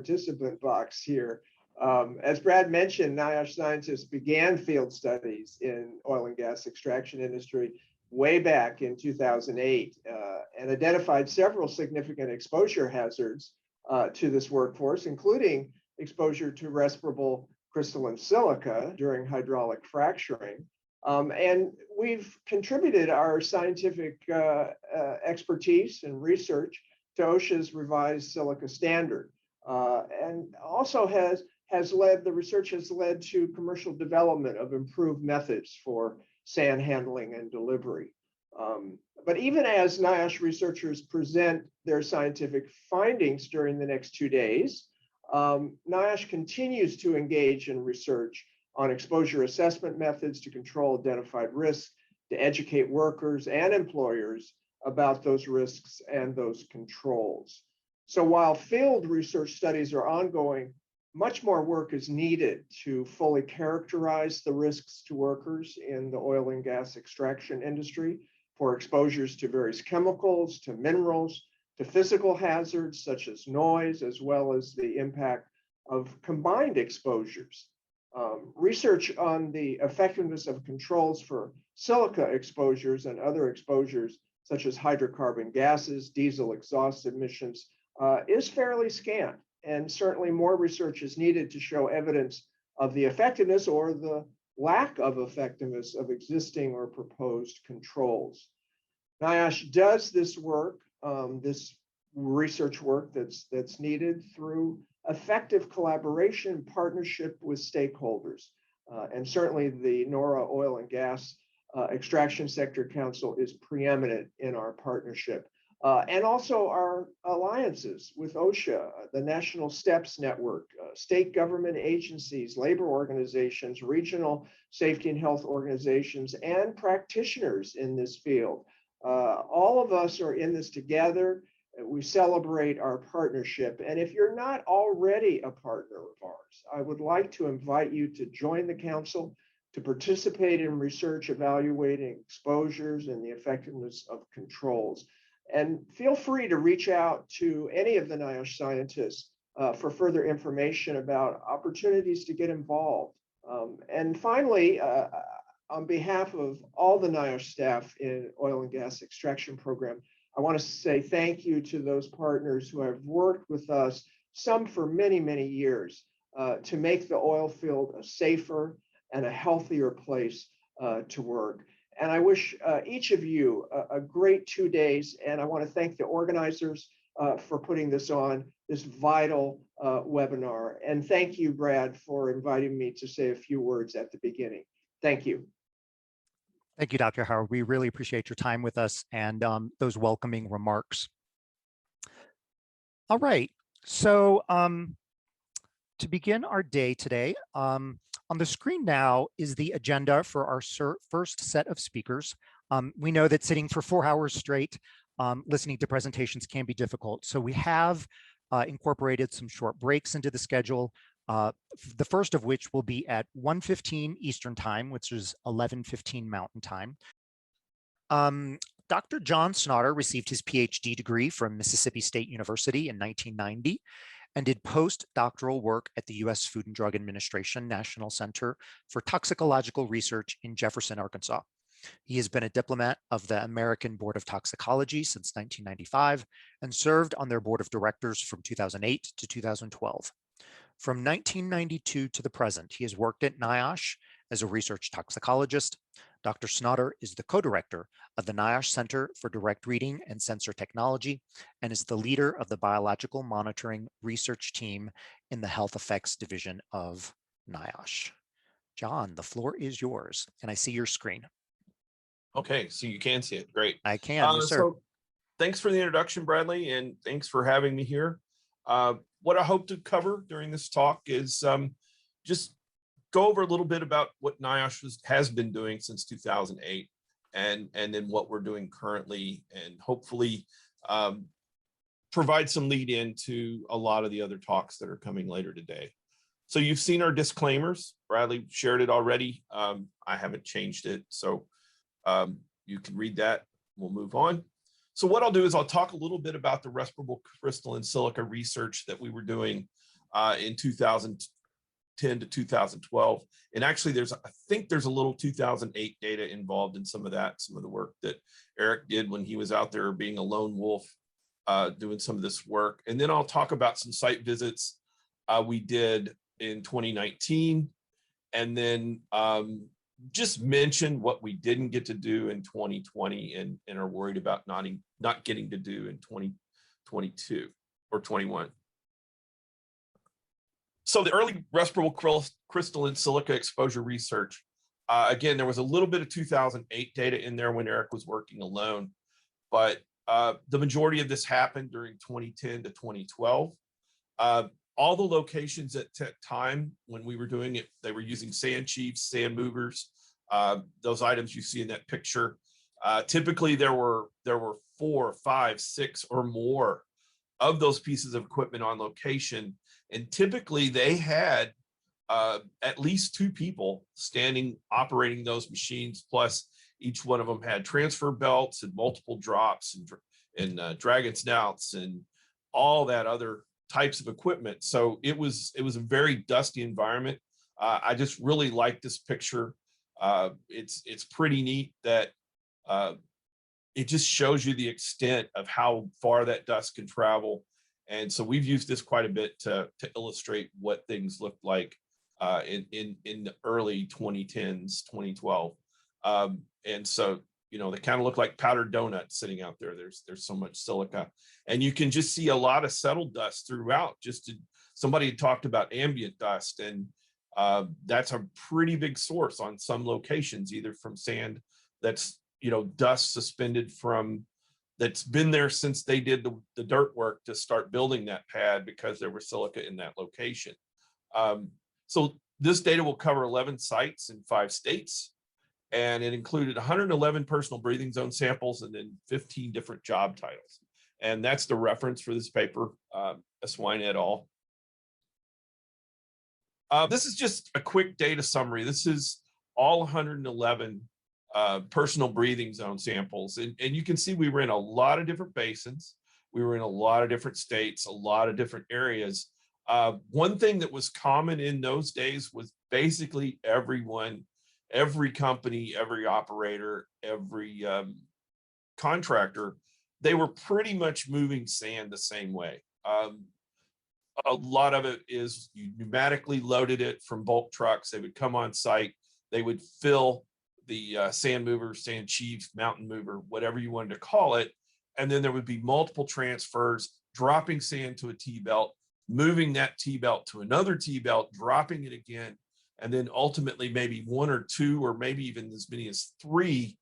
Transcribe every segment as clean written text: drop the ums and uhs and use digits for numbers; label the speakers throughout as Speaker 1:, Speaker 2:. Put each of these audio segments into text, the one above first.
Speaker 1: participant box here. As Brad mentioned, Niosh scientists began field studies in oil and gas extraction industry way back in 2008 and identified several significant exposure hazards to this workforce, including exposure to respirable crystalline silica during hydraulic fracturing. And we've contributed our scientific expertise and research to OSHA's revised silica standard, and also the research has led to commercial development of improved methods for sand handling and delivery. But even as Niosh researchers present their scientific findings during the next 2 days, Niosh continues to engage in research on exposure assessment methods to control identified risks, to educate workers and employers about those risks and those controls. So while field research studies are ongoing, much more work is needed to fully characterize the risks to workers in the oil and gas extraction industry for exposures to various chemicals, to minerals, to physical hazards such as noise, as well as the impact of combined exposures. Research on the effectiveness of controls for silica exposures and other exposures, such as hydrocarbon gases, diesel exhaust emissions, is fairly scant. And certainly more research is needed to show evidence of the effectiveness or the lack of effectiveness of existing or proposed controls. Niosh does this work, this research work that's needed through effective collaboration, partnership with stakeholders. And certainly the NORA Oil and Gas Extraction Sector Council is preeminent in our partnership. And also our alliances with OSHA, the National STEPS Network, state government agencies, labor organizations, regional safety and health organizations, and practitioners in this field. All of us are in this together. We celebrate our partnership. And if you're not already a partner of ours, I would like to invite you to join the council, to participate in research evaluating exposures and the effectiveness of controls. And feel free to reach out to any of the Niosh scientists for further information about opportunities to get involved. And finally, on behalf of all the Niosh staff in oil and gas extraction program, I want to say thank you to those partners who have worked with us, some for many, many years, to make the oil field a safer and a healthier place to work. And I wish each of you a great 2 days. And I want to thank the organizers for putting this on, this vital webinar. And thank you, Brad, for inviting me to say a few words at the beginning. Thank you.
Speaker 2: Thank you, Dr. Howard. We really appreciate your time with us and those welcoming remarks. All right, so to begin our day today, on the screen now is the agenda for our first set of speakers. We know that sitting for 4 hours straight, listening to presentations can be difficult. So we have incorporated some short breaks into the schedule. The first of which will be at 1:15 Eastern Time, which is 11:15 Mountain Time. Dr. John Snyder received his PhD degree from Mississippi State University in 1990 and did postdoctoral work at the U.S. Food and Drug Administration National Center for Toxicological Research in Jefferson, Arkansas. He has been a diplomat of the American Board of Toxicology since 1995 and served on their board of directors from 2008 to 2012. From 1992 to the present, he has worked at Niosh as a research toxicologist. Dr. Snyder is the co-director of the Niosh Center for Direct Reading and Sensor Technology and is the leader of the Biological Monitoring Research Team in the Health Effects Division of Niosh. John, the floor is yours, and I see your screen.
Speaker 3: Okay, so you can see it. Great.
Speaker 2: I can, yes, sir.
Speaker 3: So thanks for the introduction, Bradley, and thanks for having me here. What I hope to cover during this talk is just go over a little bit about what Niosh has been doing since 2008 and then what we're doing currently, and hopefully provide some lead into a lot of the other talks that are coming later today. So you've seen our disclaimers. Bradley shared it already. I haven't changed it, so you can read that. We'll move on. So what I'll do is I'll talk a little bit about the respirable crystalline silica research that we were doing in 2010 to 2012. And actually, I think there's a little 2008 data involved in some of that, some of the work that Eric did when he was out there being a lone wolf, doing some of this work. And then I'll talk about some site visits we did in 2019, and then just mention what we didn't get to do in 2020 and are worried about not getting to do in 2022 or 21. So the early respirable crystalline silica exposure research, again, there was a little bit of 2008 data in there when Eric was working alone, but the majority of this happened during 2010 to 2012. All the locations at that time when we were doing it, they were using sand chiefs, sand movers, those items you see in that picture. Typically, there were 4, 5, 6 or more of those pieces of equipment on location. And typically they had at least 2 people standing, operating those machines, plus each one of them had transfer belts and multiple drops and dragon snouts and all that other types of equipment. So it was a very dusty environment. I just really like this picture. It's pretty neat that it just shows you the extent of how far that dust can travel. And so we've used this quite a bit to illustrate what things looked like in the early 2010s, 2012. And so, you know, they kind of look like powdered donuts sitting out there. There's so much silica, and you can just see a lot of settled dust throughout. Somebody had talked about ambient dust, and that's a pretty big source on some locations, either from sand that's, you know, dust suspended from, that's been there since they did the dirt work to start building that pad because there was silica in that location. So this data will cover 11 sites in 5 states, and it included 111 personal breathing zone samples and then 15 different job titles. And that's the reference for this paper, Swine et al. This is just a quick data summary. This is all 111 personal breathing zone samples. And you can see we were in a lot of different basins. We were in a lot of different states, a lot of different areas. One thing that was common in those days was basically everyone, every company, every operator, every contractor, they were pretty much moving sand the same way. A lot of it is you pneumatically loaded it from bulk trucks. They would come on site, they would fill the sand mover, sand chief, mountain mover, whatever you wanted to call it. And then there would be multiple transfers, dropping sand to a T-belt, moving that T-belt to another T-belt, dropping it again, and then ultimately maybe 1 or 2 or maybe even as many as 3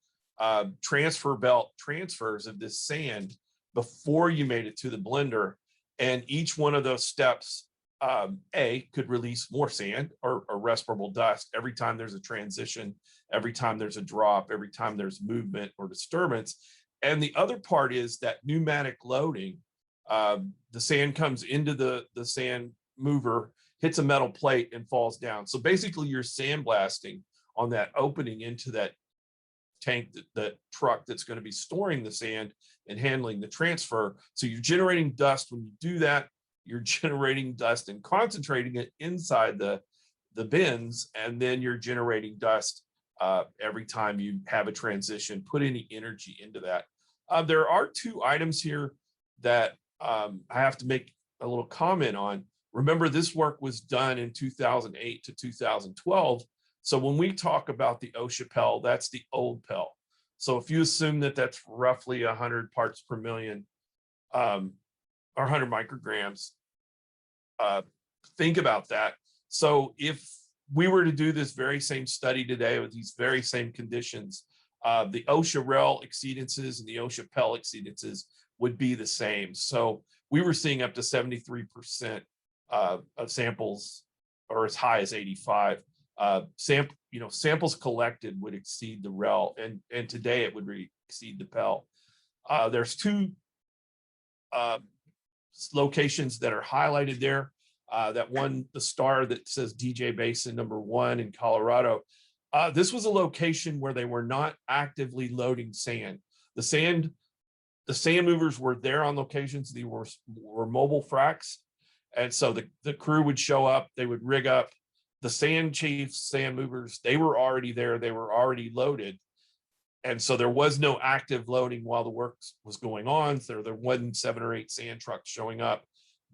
Speaker 3: transfer belt transfers of this sand before you made it to the blender. And each one of those steps, could release more sand or respirable dust every time there's a transition, every time there's a drop, every time there's movement or disturbance. And the other part is that pneumatic loading. The sand comes into the sand mover, hits a metal plate and falls down. So basically you're sandblasting on that opening into that tank, that truck that's going to be storing the sand and handling the transfer. So you're generating dust. When you do that, you're generating dust and concentrating it inside the bins, and then you're generating dust every time you have a transition. Put any energy into that. There are 2 items here that I have to make a little comment on. Remember, this work was done in 2008 to 2012. So when we talk about the Osha PEL, that's the old PEL. So if you assume that that's roughly 100 parts per million, or 100 micrograms, think about that. So if we were to do this very same study today with these very same conditions, the Osha REL exceedances and the Osha PEL exceedances would be the same. So we were seeing up to 73% of samples, or as high as 85. Samples collected would exceed the REL, and today it would exceed the PEL. There's 2 locations that are highlighted there. That one, the star that says DJ Basin #1 in Colorado. This was a location where they were not actively loading sand. The sand movers were there on locations. They were mobile fracs, And so the crew would show up, they would rig up. The sand chiefs, sand movers, they were already there, they were already loaded. And so there was no active loading while the work was going on. So there wasn't 7 or 8 sand trucks showing up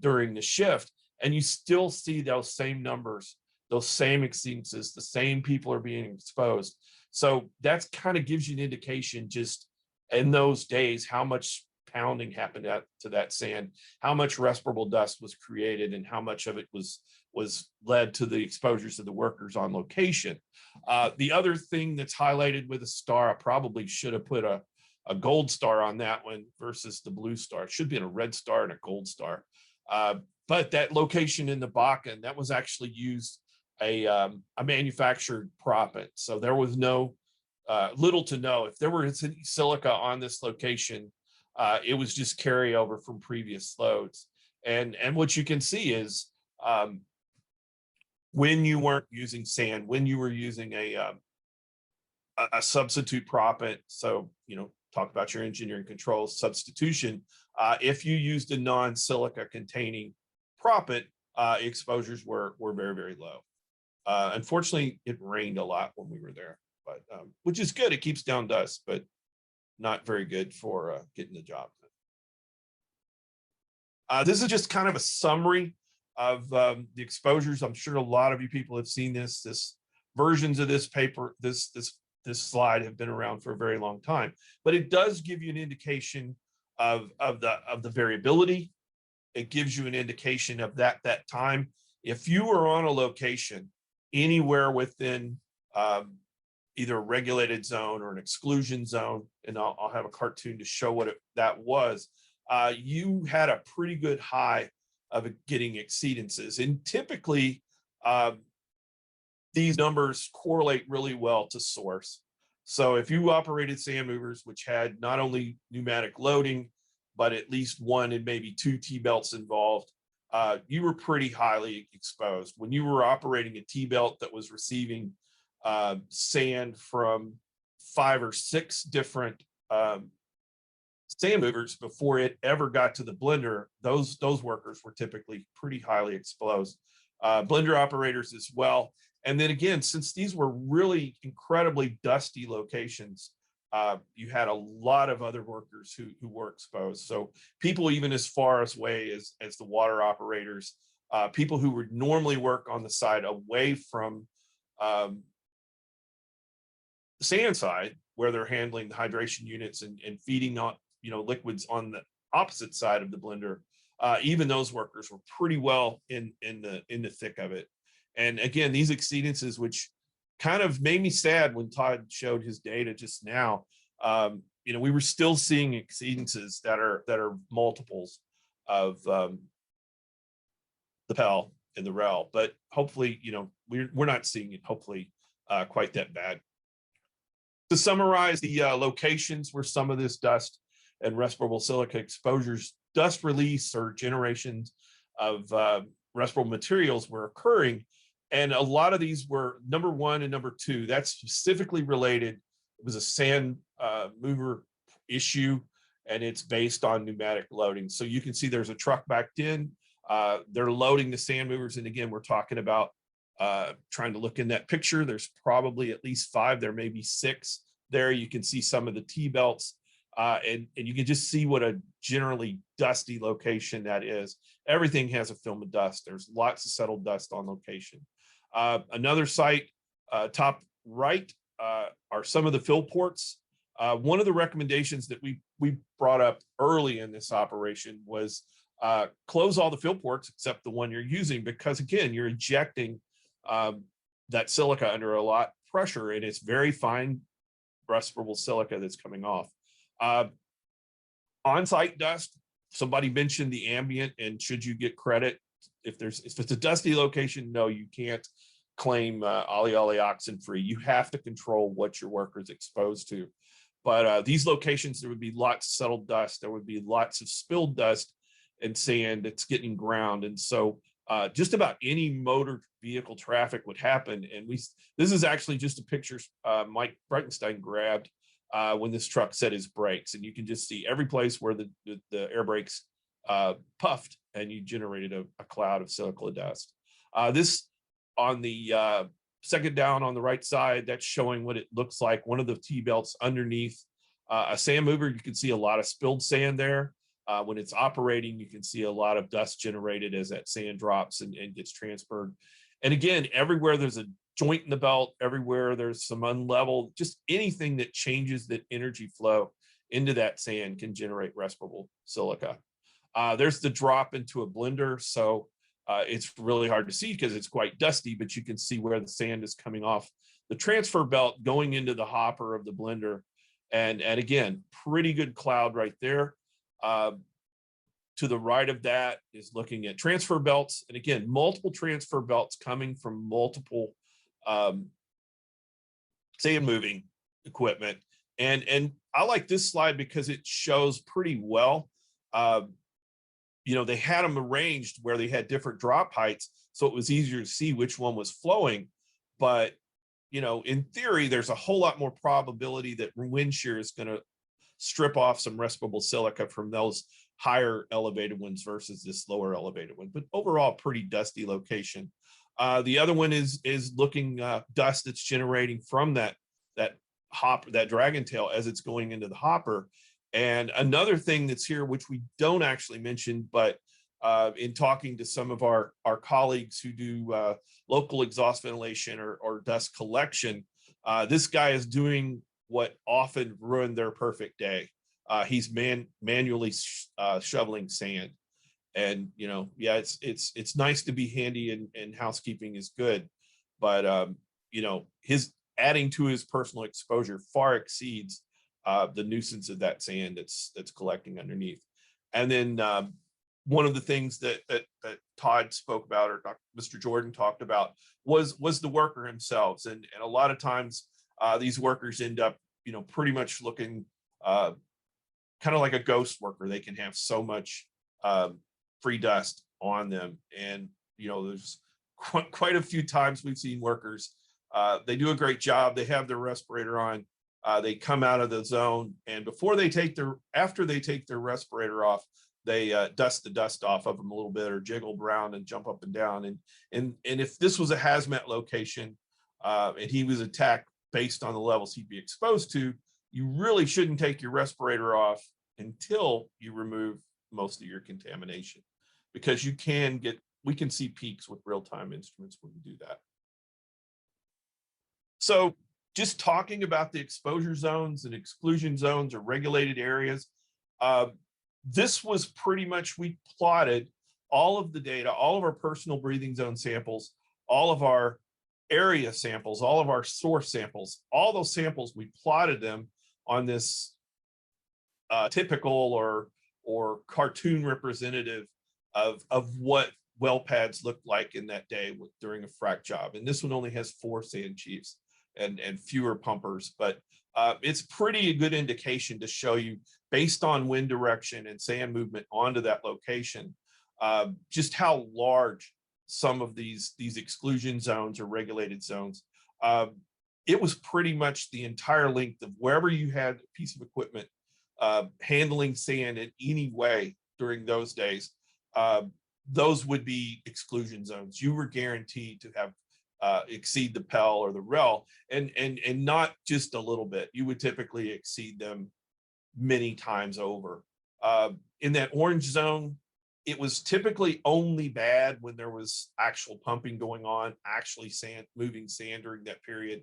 Speaker 3: during the shift. And you still see those same numbers, those same exceedances, the same people are being exposed. So that's kind of gives you an indication just in those days, how much pounding happened to that sand, how much respirable dust was created, and how much of it was led to the exposures of the workers on location. The other thing that's highlighted with a star, I probably should have put a gold star on that one versus the blue star. It should be a red star and a gold star. But that location in the Bakken, that was actually used a manufactured proppant. So there was no, little to no, if there was silica on this location, it was just carryover from previous loads. And what you can see is, when you weren't using sand, when you were using a substitute proppant, so, talk about your engineering controls, substitution, if you used a non-silica containing proppant, exposures were very, very low. Unfortunately, it rained a lot when we were there, but which is good. It keeps down dust, but not very good for getting the job done. This is just kind of a summary of the exposures. I'm sure a lot of you people have seen this versions of this paper, this slide have been around for a very long time, but it does give you an indication of the variability. It gives you an indication of that time. If you were on a location anywhere within either a regulated zone or an exclusion zone, and I'll have a cartoon to show what that was, you had a pretty good high of getting exceedances. And typically, these numbers correlate really well to source. So if you operated sand movers, which had not only pneumatic loading, but at least 1 and maybe 2 T-belts involved, you were pretty highly exposed. When you were operating a T-belt that was receiving sand from 5 or 6 different sand movers before it ever got to the blender, those workers were typically pretty highly exposed. Blender operators as well. And then again, since these were really incredibly dusty locations, you had a lot of other workers who were exposed. So people even as far away as the water operators, people who would normally work on the side away from the sand side, where they're handling the hydration units and feeding on liquids on the opposite side of the blender, even those workers were pretty well in the thick of it. And again, these exceedances, which kind of made me sad when Todd showed his data just now, we were still seeing exceedances that are multiples of the PEL and the REL, but hopefully, we're not seeing it hopefully quite that bad. To summarize the locations where some of this dust and respirable silica exposures, dust release or generations of respirable materials were occurring. And a lot of these were number 1 and number 2. That's specifically related. It was a sand mover issue, and it's based on pneumatic loading. So you can see there's a truck backed in. They're loading the sand movers. And again, we're talking about trying to look in that picture. There's probably at least 5. There may be 6 there. You can see some of the T-belts. And you can just see what a generally dusty location that is. Everything has a film of dust. There's lots of settled dust on location. Another site, top right, are some of the fill ports. One of the recommendations that we brought up early in this operation was close all the fill ports except the one you're using, because again, you're injecting that silica under a lot of pressure, and it's very fine respirable silica that's coming off. On-site dust, somebody mentioned the ambient, and should you get credit if it's a dusty location? No, you can't claim ollie oxen free. You have to control what your worker's exposed to. But these locations, there would be lots of settled dust. There would be lots of spilled dust and sand that's getting ground. And so just about any motor vehicle traffic would happen. And this is actually just a picture Mike Breitenstein grabbed when this truck set his brakes. And you can just see every place where the air brakes puffed, and you generated a cloud of silica dust. This on the second down on the right side, that's showing what it looks like. One of the T-belts underneath a sand mover, you can see a lot of spilled sand there. When it's operating, you can see a lot of dust generated as that sand drops and gets transferred. And again, everywhere there's a joint in the belt, everywhere there's some unlevel, just anything that changes that energy flow into that sand can generate respirable silica. There's the drop into a blender. So it's really hard to see because it's quite dusty, but you can see where the sand is coming off the transfer belt going into the hopper of the blender. And again, pretty good cloud right there. To the right of that is looking at transfer belts. And again, multiple transfer belts coming from multiple sand moving equipment. And I like this slide because it shows pretty well, you know, they had them arranged where they had different drop heights, so it was easier to see which one was flowing. But, you know, in theory, there's a whole lot more probability that wind shear is going to strip off some respirable silica from those higher elevated ones versus this lower elevated one. But overall, pretty dusty location. The other one is looking dust that's generating from that hopper, that dragon tail, as it's going into the hopper. And another thing that's here, which we don't actually mention, but in talking to some of our colleagues who do local exhaust ventilation or dust collection, this guy is doing what often ruined their perfect day. He's manually shoveling sand. And, you know, yeah, it's nice to be handy, and housekeeping is good. But, you know, his adding to his personal exposure far exceeds the nuisance of that sand that's collecting underneath. And then one of the things that Todd spoke about, or Mr. Jordan talked about, was the worker themselves. And a lot of times these workers end up, you know, pretty much looking kind of like a ghost worker. They can have so much free dust on them. And, you know, there's quite a few times we've seen workers, they do a great job. They have their respirator on. They come out of the zone, and after they take their respirator off, they dust the dust off of them a little bit, or jiggle around and jump up and down. And if this was a hazmat location, and he was attacked based on the levels he'd be exposed to, you really shouldn't take your respirator off until you remove most of your contamination, because we can see peaks with real-time instruments when we do that. So just talking about the exposure zones and exclusion zones or regulated areas, this was pretty much, we plotted all of the data, all of our personal breathing zone samples, all of our area samples, all of our source samples, all those samples, we plotted them on this typical or cartoon representative of what well pads looked like in that day during a frac job. And this one only has 4 sand chiefs and fewer pumpers, but it's pretty a good indication to show you, based on wind direction and sand movement onto that location, just how large some of these exclusion zones or regulated zones. It was pretty much the entire length of wherever you had a piece of equipment handling sand in any way during those days. Those would be exclusion zones. You were guaranteed to have exceed the PEL or the REL, and not just a little bit. You would typically exceed them many times over. In that orange zone, it was typically only bad when there was actual pumping going on, actually moving sand during that period.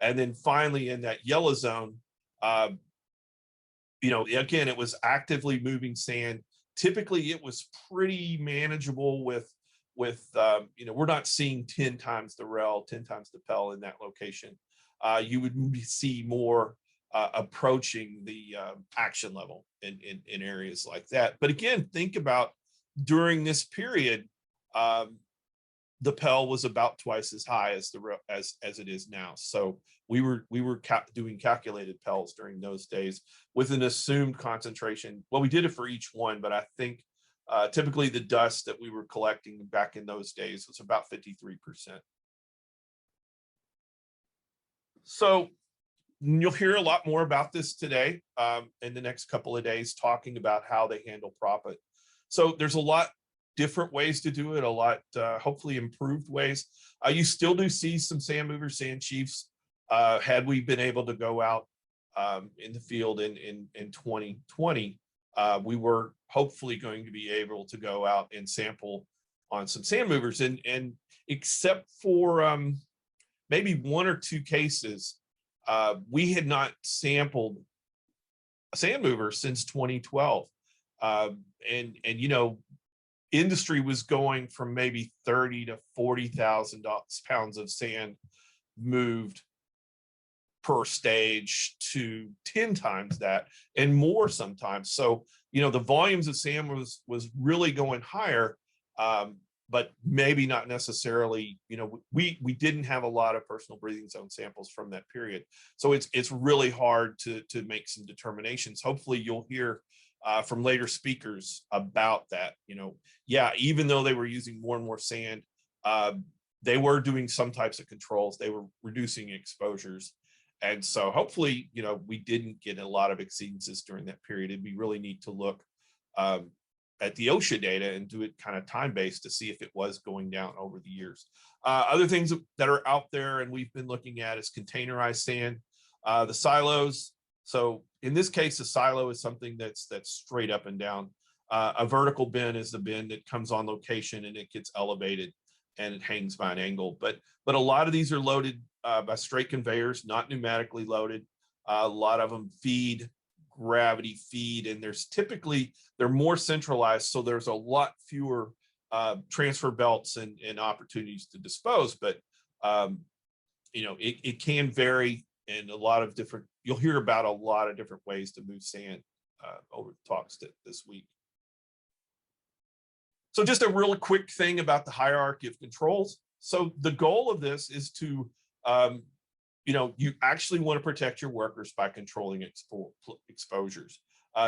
Speaker 3: And then finally in that yellow zone, you know, again, it was actively moving sand. Typically it was pretty manageable with you know, we're not seeing 10 times the REL, 10 times the PEL in that location. You would see more approaching the action level in areas like that. But again, think about during this period, the PEL was about twice as high as as it is now. So we were doing calculated PELs during those days with an assumed concentration. Well, we did it for each one, but I think typically the dust that we were collecting back in those days was about 53%. So you'll hear a lot more about this today in the next couple of days, talking about how they handle proppant. So there's a lot different ways to do it, a lot hopefully improved ways. You still do see some sand movers, sand chiefs. Had we been able to go out in the field in 2020, we were hopefully going to be able to go out and sample on some sand movers, and except for maybe one or two cases, we had not sampled a sand mover since 2012. And you know, industry was going from maybe 30 to 40,000 pounds of sand moved per stage to 10 times that and more sometimes. So, you know, the volumes of sand was really going higher, but maybe not necessarily, you know, we didn't have a lot of personal breathing zone samples from that period. So it's really hard to make some determinations. Hopefully you'll hear from later speakers about that. You know, yeah, even though they were using more and more sand, they were doing some types of controls. They were reducing exposures. And so hopefully, you know, we didn't get a lot of exceedances during that period. It'd be really neat to look at the Osha data and do it kind of time-based to see if it was going down over the years. Other things that are out there and we've been looking at is containerized sand, the silos. So in this case, a silo is something that's straight up and down. A vertical bin is the bin that comes on location and it gets elevated and it hangs by an angle. But a lot of these are loaded by straight conveyors, not pneumatically loaded. A lot of them feed, gravity feed, and they're more centralized. So there's a lot fewer transfer belts and opportunities to dispose. But, you know, it can vary in a lot of different, you'll hear about a lot of different ways to move sand over the talks this week. So just a really quick thing about the hierarchy of controls. So the goal of this is to, you know, you actually want to protect your workers by controlling exposures.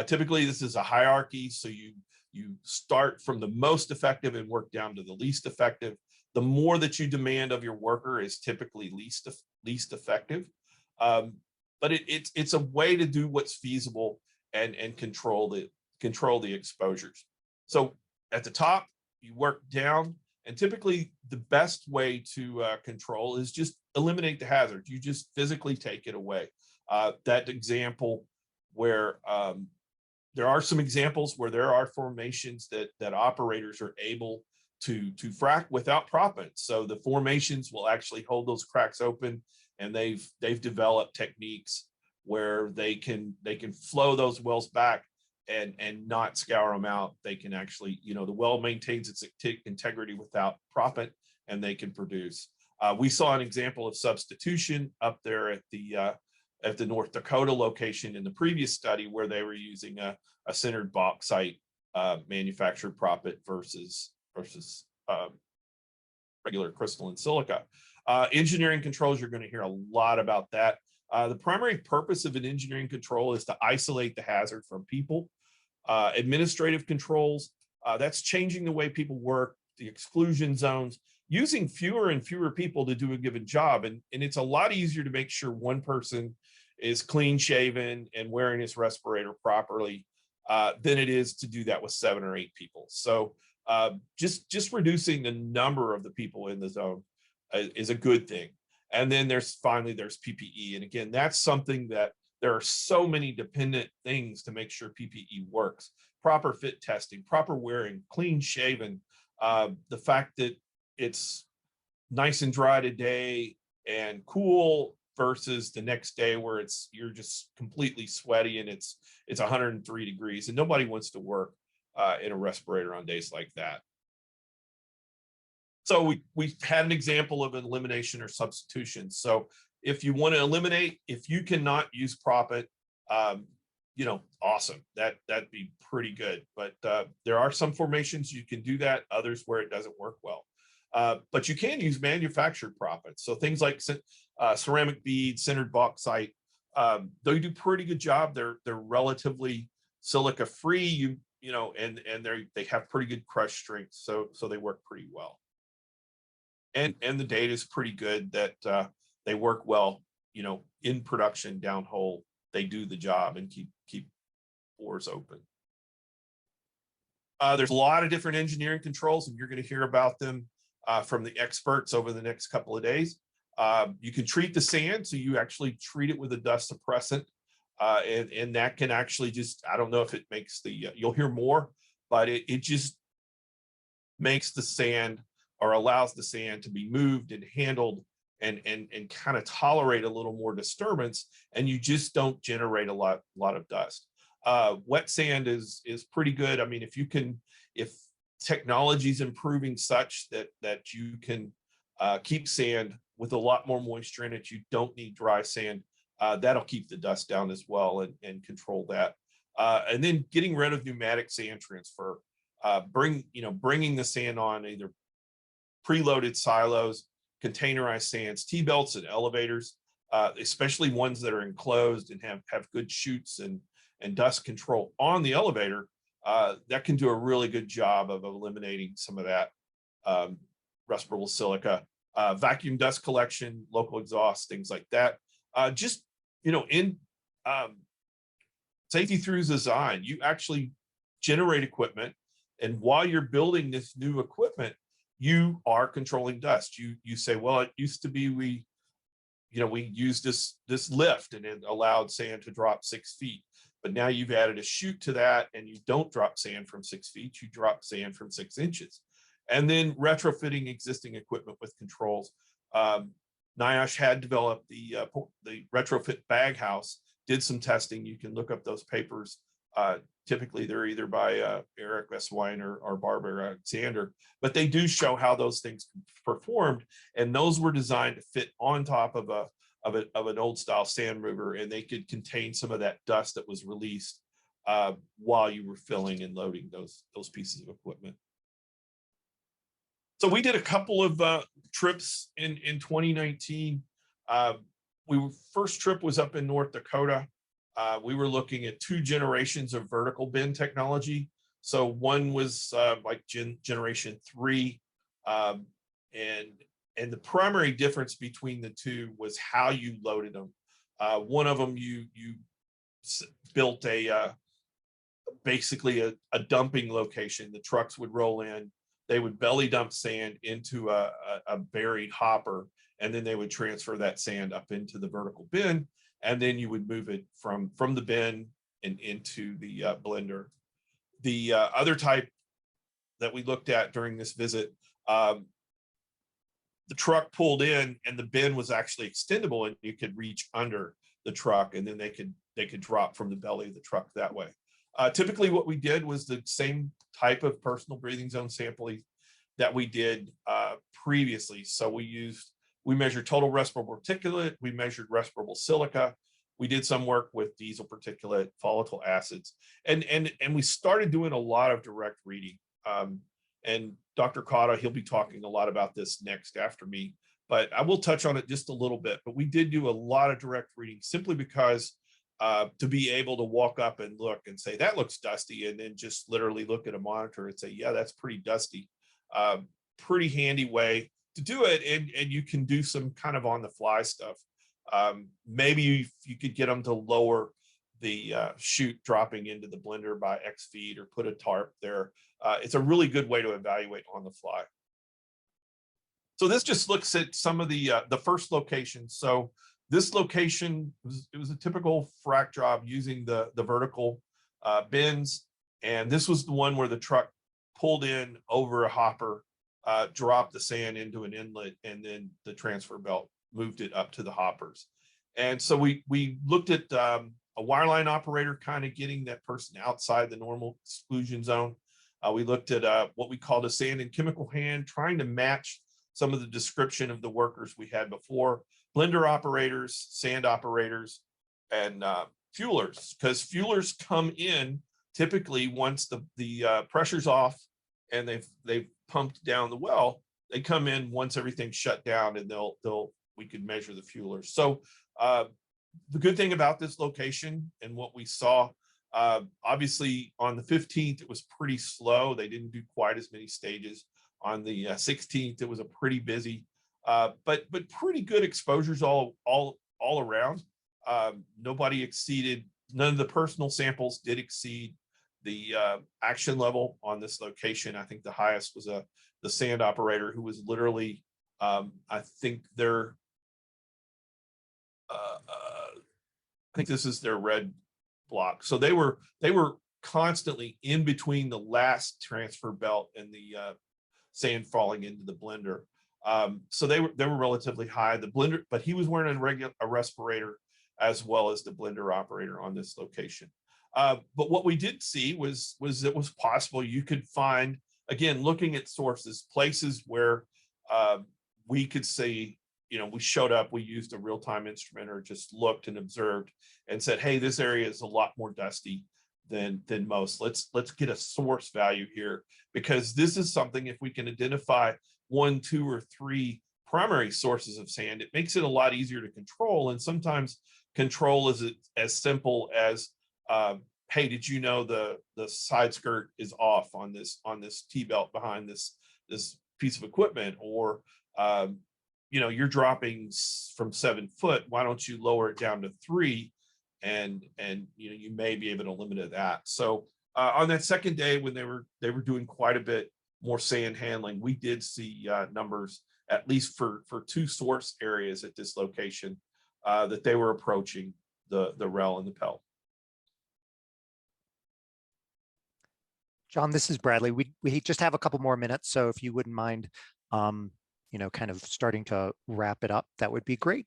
Speaker 3: Typically, this is a hierarchy. So you start from the most effective and work down to the least effective. The more that you demand of your worker is typically least effective. But it's a way to do what's feasible and control the exposures. So at the top, you work down, and typically the best way to control is just eliminate the hazard. You just physically take it away. That example where there are some examples where there are formations that operators are able to frack without proppant. So the formations will actually hold those cracks open, and they've developed techniques where they can flow those wells back and not scour them out. They can actually, you know, the well maintains its integrity without proppant, and they can produce. We saw an example of substitution up there at the North Dakota location in the previous study, where they were using a centered bauxite manufactured proppant versus regular crystalline silica. Engineering controls, you're going to hear a lot about that. The primary purpose of an engineering control is to isolate the hazard from people. Administrative controls, that's changing the way people work, the exclusion zones, using fewer and fewer people to do a given job. And it's a lot easier to make sure one person is clean shaven and wearing his respirator properly than it is to do that with 7 or 8 people. So just reducing the number of the people in the zone is a good thing. And then there's PPE. And again, that's something that there are so many dependent things to make sure PPE works. Proper fit testing, proper wearing, clean shaven, the fact that it's nice and dry today and cool versus the next day where you're just completely sweaty and it's 103 degrees, and nobody wants to work in a respirator on days like that. So we had an example of an elimination or substitution. So if you want to eliminate, if you cannot use proppant, you know, awesome. That'd be pretty good. But there are some formations you can do that, others where it doesn't work well. But you can use manufactured proppant. So things like ceramic beads, centered bauxite, they do pretty good job. They're relatively silica free, you know, and they have pretty good crush strength. So they work pretty well. And the data is pretty good that they work well, you know, in production downhole. They do the job and keep bores open. There's a lot of different engineering controls, and you're going to hear about them from the experts over the next couple of days. You can treat the sand, so you actually treat it with a dust suppressant, and that can actually just, I don't know if it makes the, you'll hear more, but it just makes the sand, or allows the sand to be moved and handled and kind of tolerate a little more disturbance, and you just don't generate a lot of dust. Wet sand is pretty good. I mean, if technology is improving such that you can keep sand with a lot more moisture in it, you don't need dry sand. That'll keep the dust down as well and control that. And then getting rid of pneumatic sand transfer, bringing the sand on either preloaded silos, containerized sands, T-belts and elevators, especially ones that are enclosed and have good chutes and dust control on the elevator. That can do a really good job of eliminating some of that respirable silica. Vacuum dust collection, local exhaust, things like that. Just, in safety through design, you actually generate equipment, and while you're building this new equipment, you are controlling dust. You say, well, it used to be we used this lift and it allowed sand to drop 6 feet. But now you've added a chute to that, and you don't drop sand from 6 feet, you drop sand from 6 inches. And then retrofitting existing equipment with controls. Niosh had developed the retrofit bag house, did some testing. You can look up those papers. Typically, they're either by Eric S. Weiner or Barbara Alexander, but they do show how those things performed. And those were designed to fit on top of an old style sand mover, and they could contain some of that dust that was released while you were filling and loading those pieces of equipment. So we did a couple of trips in 2019. First trip was up in North Dakota. We were looking at 2 generations of vertical bin technology. So one was like generation 3, and the primary difference between the two was how you loaded them. One of them, you built basically a dumping location. The trucks would roll in, they would belly dump sand into a buried hopper, and then they would transfer that sand up into the vertical bin, and then you would move it from the bin and into the blender. The other type that we looked at during this visit, the truck pulled in and the bin was actually extendable, and you could reach under the truck, and then they could drop from the belly of the truck that way. Typically what we did was the same type of personal breathing zone sampling that we did previously. So we measured total respirable particulate, we measured respirable silica, we did some work with diesel particulate, volatile acids, and we started doing a lot of direct reading. And Dr. Cotta, he'll be talking a lot about this next after me, but I will touch on it just a little bit. But we did do a lot of direct reading simply because to be able to walk up and look and say, that looks dusty, and then just literally look at a monitor and say, yeah, that's pretty dusty. Pretty handy way to do it. And you can do some kind of on the fly stuff. Maybe you could get them to lower the chute dropping into the blender by X feet, or put a tarp there. It's a really good way to evaluate on the fly. So this just looks at some of the first locations. So this location was a typical frac job using the vertical bins, and this was the one where the truck pulled in over a hopper, dropped the sand into an inlet, and then the transfer belt moved it up to the hoppers. And so we looked at a wireline operator, kind of getting that person outside the normal exclusion zone. We looked at what we called a sand and chemical hand, trying to match some of the description of the workers we had before. Blender operators, sand operators, and fuelers, because fuelers come in typically once the pressure's off and they've pumped down the well. They come in once everything's shut down, and we could measure the fuelers. So the good thing about this location and what we saw, obviously on the 15th it was pretty slow. They didn't do quite as many stages. On the 16th it was a pretty busy, but pretty good exposures all around. None of the personal samples did exceed the action level on this location. I think the highest was the sand operator, who was literally, I think I think this is their red block. So they were constantly in between the last transfer belt and the sand falling into the blender. So they were relatively high. The blender, but he was wearing a respirator as well as the blender operator on this location. But what we did see was it was possible you could find, again, looking at sources, places where we could see, we showed up, we used a real-time instrument or just looked and observed and said, hey, this area is a lot more dusty than most. Let's get a source value here, because this is something, if we can identify 1, 2, or 3 primary sources of sand, it makes it a lot easier to control. And sometimes control is as simple as, hey, did you know the side skirt is off on this T-belt behind this piece of equipment, or you're dropping from 7 foot, why don't you lower it down to 3, and you may be able to limit that. So on that second day, when they were doing quite a bit more sand handling, we did see numbers, at least for 2 source areas at this location, that they were approaching the REL and the PEL.
Speaker 2: John, this is Bradley. We just have a couple more minutes, so if you wouldn't mind, kind of starting to wrap it up, that would be great.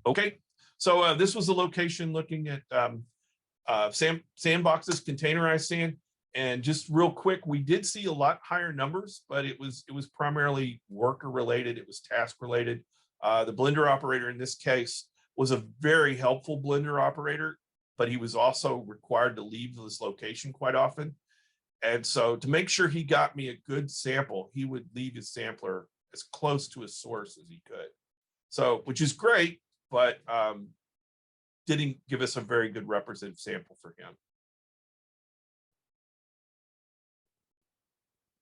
Speaker 3: Okay, so this was the location looking at sandboxes, containerized sand, and just real quick, we did see a lot higher numbers, but it was primarily worker related. It was task related. The blender operator in this case was a very helpful blender operator, but he was also required to leave this location quite often. And so to make sure he got me a good sample, he would leave his sampler as close to his source as he could. So, which is great, but didn't give us a very good representative sample for him.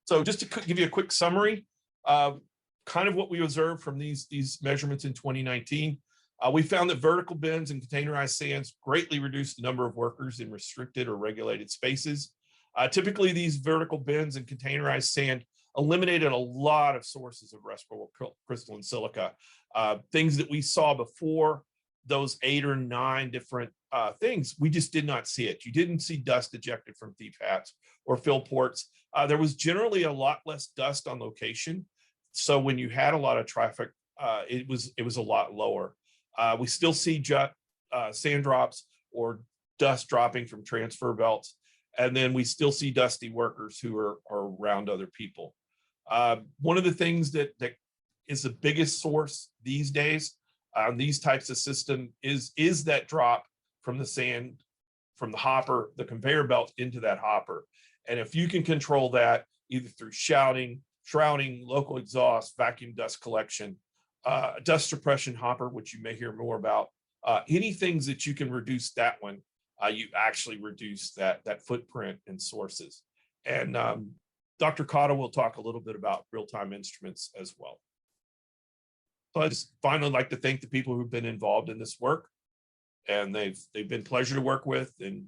Speaker 3: So just to give you a quick summary, kind of what we observed from these measurements in 2019, we found that vertical bins and containerized sands greatly reduced the number of workers in restricted or regulated spaces. Typically, these vertical bins and containerized sand eliminated a lot of sources of respirable crystalline silica, things that we saw before, those 8 or 9 different things. We just did not see it. You didn't see dust ejected from thief hats or fill ports. There was generally a lot less dust on location. So when you had a lot of traffic, it was a lot lower. We still see sand drops or dust dropping from transfer belts. And then we still see dusty workers who are around other people. One of the things that is the biggest source these days on these types of system is that drop from the sand, from the hopper, the conveyor belt into that hopper. And if you can control that either through shrouding, local exhaust, vacuum dust collection, dust suppression hopper, which you may hear more about, any things that you can reduce that one, you actually reduce that footprint and sources. And Dr. Cotta will talk a little bit about real-time instruments as well. So I just finally like to thank the people who've been involved in this work, and they've been a pleasure to work with and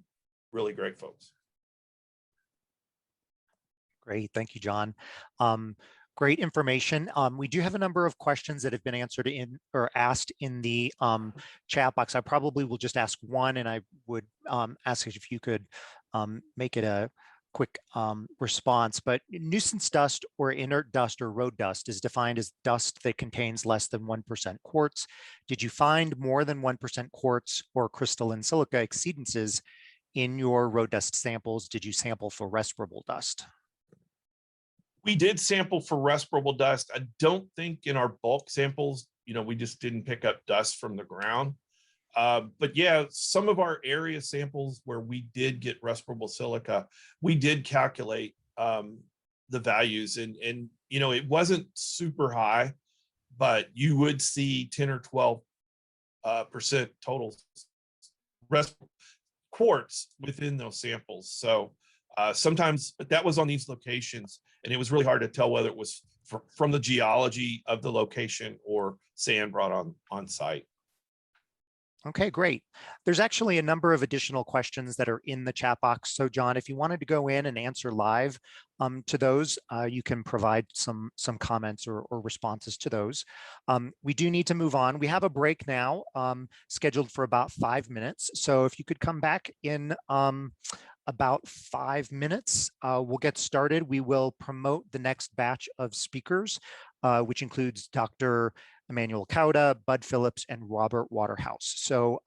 Speaker 3: really great folks.
Speaker 2: Great, thank you, John. Great information. We do have a number of questions that have been answered or asked in the chat box. I probably will just ask one, and I would ask if you could make it a quick response. But nuisance dust or inert dust or road dust is defined as dust that contains less than 1% quartz. Did you find more than 1% quartz or crystalline silica exceedances in your road dust samples? Did you sample for respirable dust?
Speaker 3: We did sample for respirable dust. I don't think in our bulk samples, we just didn't pick up dust from the ground. But yeah, some of our area samples where we did get respirable silica, we did calculate the values, and it wasn't super high, but you would see 10 or 12% total quartz within those samples. So sometimes, but that was on these locations, and it was really hard to tell whether it was from the geology of the location or sand brought on site.
Speaker 2: Okay, great. There's actually a number of additional questions that are in the chat box. So John, if you wanted to go in and answer live to those, you can provide some comments or responses to those. We do need to move on. We have a break now scheduled for about 5 minutes. So if you could come back in about 5 minutes, we'll get started. We will promote the next batch of speakers, which includes Dr. Emmanuel Cauda, Bud Phillips, and Robert Waterhouse. So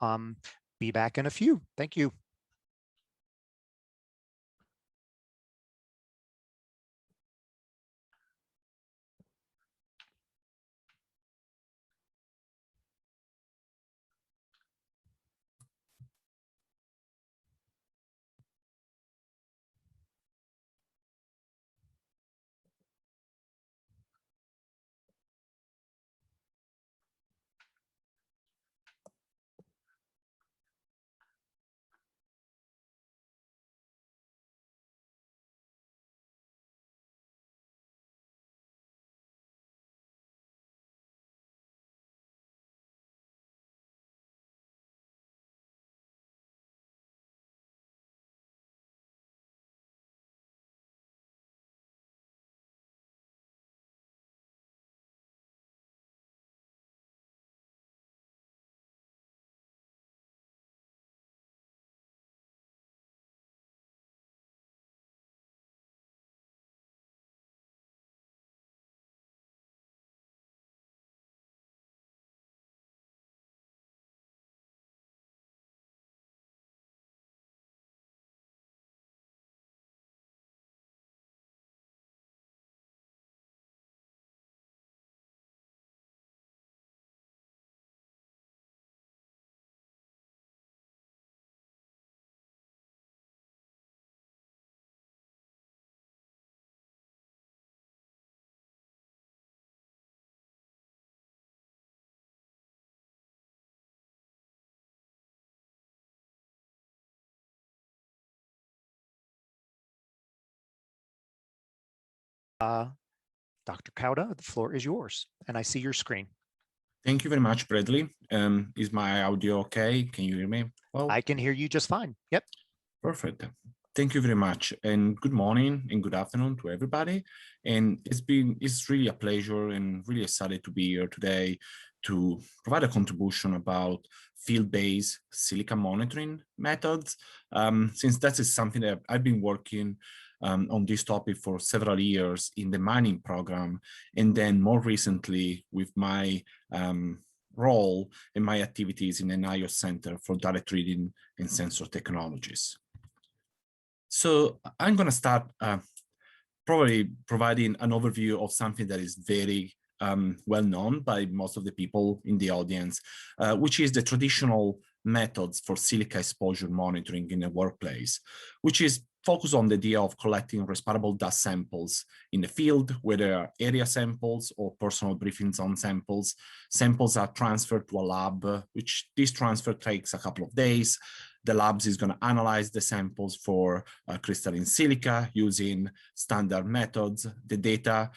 Speaker 2: be back in a few. Thank you. Dr. Cauda, the floor is yours, and I see your screen.
Speaker 4: Thank you very much, Bradley. Is my audio okay? Can you hear me? Well,
Speaker 2: I can hear you just fine. Yep.
Speaker 4: Perfect. Thank you very much, and good morning and good afternoon to everybody. And it's really a pleasure and really excited to be here today to provide a contribution about field-based silica monitoring methods, since that is something that I've been working on this topic for several years in the mining program, and then more recently with my role in my activities in the Niosh Center for Direct Reading and Sensor Technologies. So I'm going to start probably providing an overview of something that is very well known by most of the people in the audience, which is the traditional methods for silica exposure monitoring in a workplace, which is focused on the idea of collecting respirable dust samples in the field, whether are area samples or personal briefing zone samples. Samples are transferred to a lab, which this transfer takes a couple of days. The labs is going to analyze the samples for crystalline silica using standard methods. The data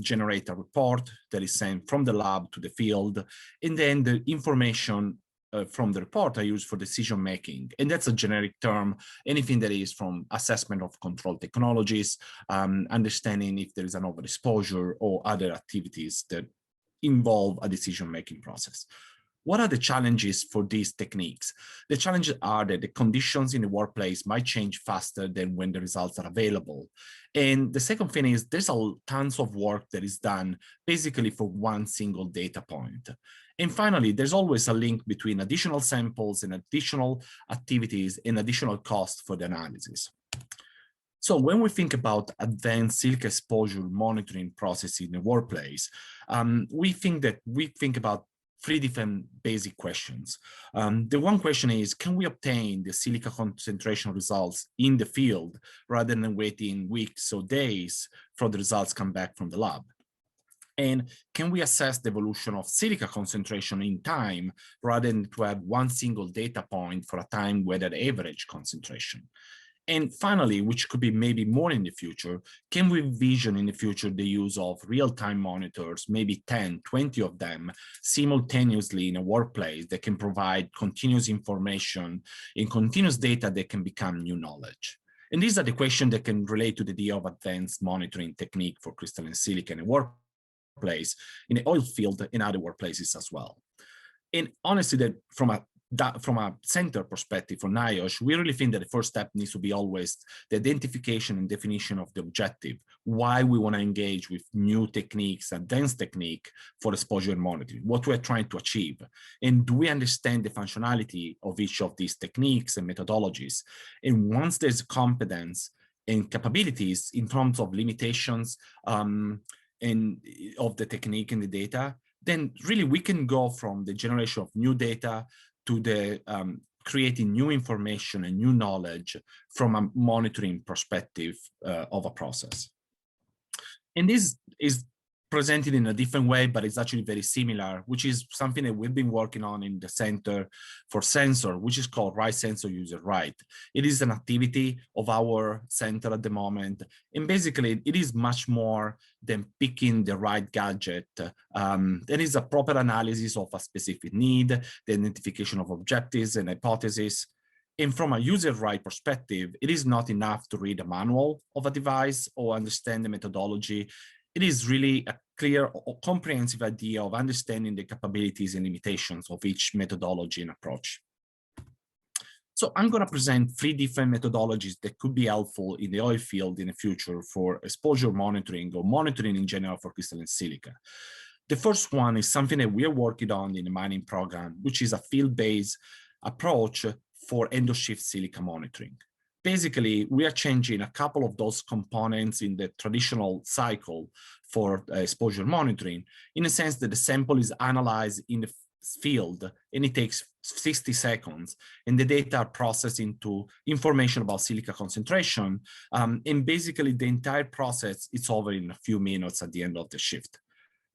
Speaker 4: generate a report that is sent from the lab to the field, and then the information from the report are used for decision making. And that's a generic term, anything that is from assessment of control technologies, understanding if there is an overexposure or other activities that involve a decision making process. What are the challenges for these techniques? The challenges are that the conditions in the workplace might change faster than when the results are available. And the second thing is there's tons of work that is done basically for one single data point. And finally, there's always a link between additional samples and additional activities and additional cost for the analysis. So when we think about advanced silica exposure monitoring processes in the workplace, we think about three different basic questions. The one question is, can we obtain the silica concentration results in the field rather than waiting weeks or days for the results come back from the lab? And can we assess the evolution of silica concentration in time rather than to have one single data point for a time weighted average concentration? And finally, which could be maybe more in the future, can we envision in the future the use of real-time monitors, maybe 10, 20 of them simultaneously in a workplace that can provide continuous information and continuous data that can become new knowledge? And these are the questions that can relate to the idea of advanced monitoring technique for crystalline silica in a workplace, in the oil field, and other workplaces as well. And honestly, that from a center perspective for Niosh, we really think that the first step needs to be always the identification and definition of the objective, why we want to engage with new techniques, advanced technique for exposure monitoring, what we're trying to achieve. And do we understand the functionality of each of these techniques and methodologies? And once there's competence and capabilities in terms of limitations and of the technique and the data, then really we can go from the generation of new data to the creating new information and new knowledge from a monitoring perspective of a process. And this is presented in a different way, but it's actually very similar, which is something that we've been working on in the Center for Sensor, which is called Right Sensor User Right. It is an activity of our center at the moment. And basically, it is much more than picking the right gadget. There is a proper analysis of a specific need, the identification of objectives and hypotheses. And from a user right perspective, it is not enough to read a manual of a device or understand the methodology. It is really a clear or comprehensive idea of understanding the capabilities and limitations of each methodology and approach. So I'm going to present 3 different methodologies that could be helpful in the oil field in the future for exposure monitoring or monitoring in general for crystalline silica. The first one is something that we are working on in the mining program, which is a field-based approach for end-of-shift silica monitoring. Basically, we are changing a couple of those components in the traditional cycle for exposure monitoring, in a sense that the sample is analyzed in the field and it takes 60 seconds, and the data are processed into information about silica concentration. And basically, the entire process is over in a few minutes at the end of the shift.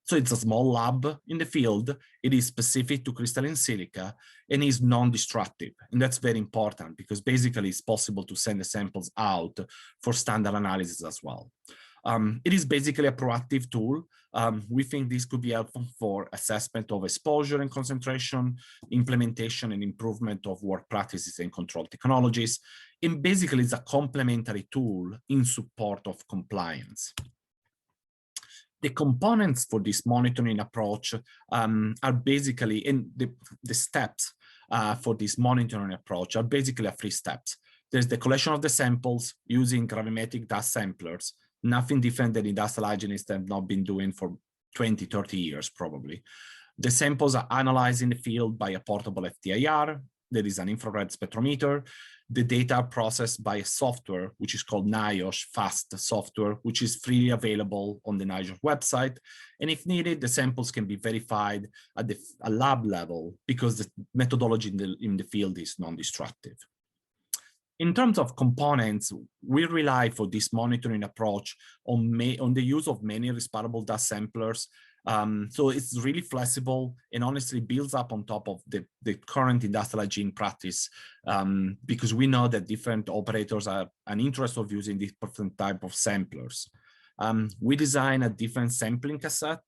Speaker 4: So it's a small lab in the field. It is specific to crystalline silica and is non-destructive. And that's very important because basically it's possible to send the samples out for standard analysis as well. It is basically a proactive tool. We think this could be helpful for assessment of exposure and concentration, implementation and improvement of work practices and control technologies. And basically it's a complementary tool in support of compliance. The components for this monitoring approach are basically, and the steps for this monitoring approach are basically 3 steps. There's the collection of the samples using gravimetric dust samplers, nothing different than industrial hygienists have not been doing for 20, 30 years probably. The samples are analyzed in the field by a portable FTIR. There is an infrared spectrometer. The data are processed by a software, which is called Niosh FAST software, which is freely available on the Niosh website. And if needed, the samples can be verified at a lab level because the methodology in the field is non-destructive. In terms of components, we rely for this monitoring approach on the use of many respirable dust samplers. So it's really flexible and honestly builds up on top of the current industrial hygiene practice because we know that different operators have an interest of using different type of samplers. We design a different sampling cassette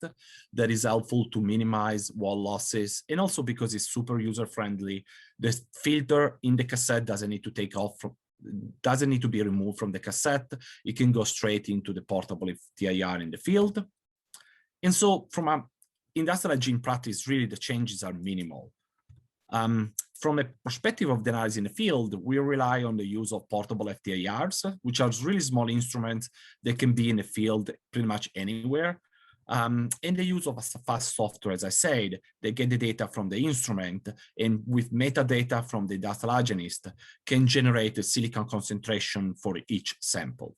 Speaker 4: that is helpful to minimize wall losses, and also because it's super user-friendly. The filter in the cassette doesn't need to be removed from the cassette. It can go straight into the portable FTIR in the field. And so from an industrial hygiene practice, really the changes are minimal. From a perspective of the analysis in the field, we rely on the use of portable FTIRs, which are really small instruments that can be in the field pretty much anywhere. And the use of a fast software, as I said, they get the data from the instrument and with metadata from the industrial hygienist can generate the silicon concentration for each sample.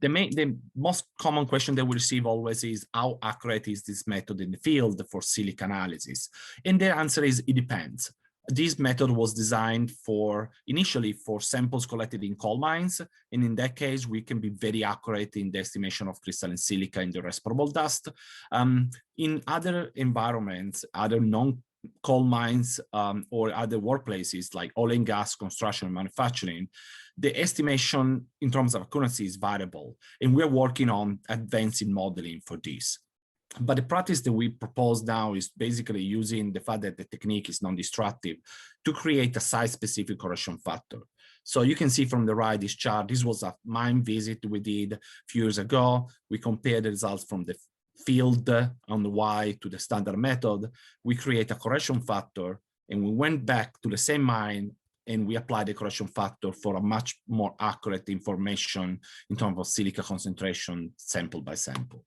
Speaker 4: The most common question that we receive always is, how accurate is this method in the field for silica analysis? And the answer is, it depends. This method was designed initially for samples collected in coal mines. And in that case, we can be very accurate in the estimation of crystalline silica in the respirable dust. In other environments, other coal mines or other workplaces like oil and gas, construction, and manufacturing, the estimation in terms of accuracy is variable, and we're working on advancing modeling for this. But the practice that we propose now is basically using the fact that the technique is non-destructive to create a site-specific correction factor. So you can see from the right, this chart, this was a mine visit we did a few years ago. We compared the results from the field on the Y to the standard method. We create a correction factor, and we went back to the same mine and we applied the correction factor for a much more accurate information in terms of silica concentration sample by sample.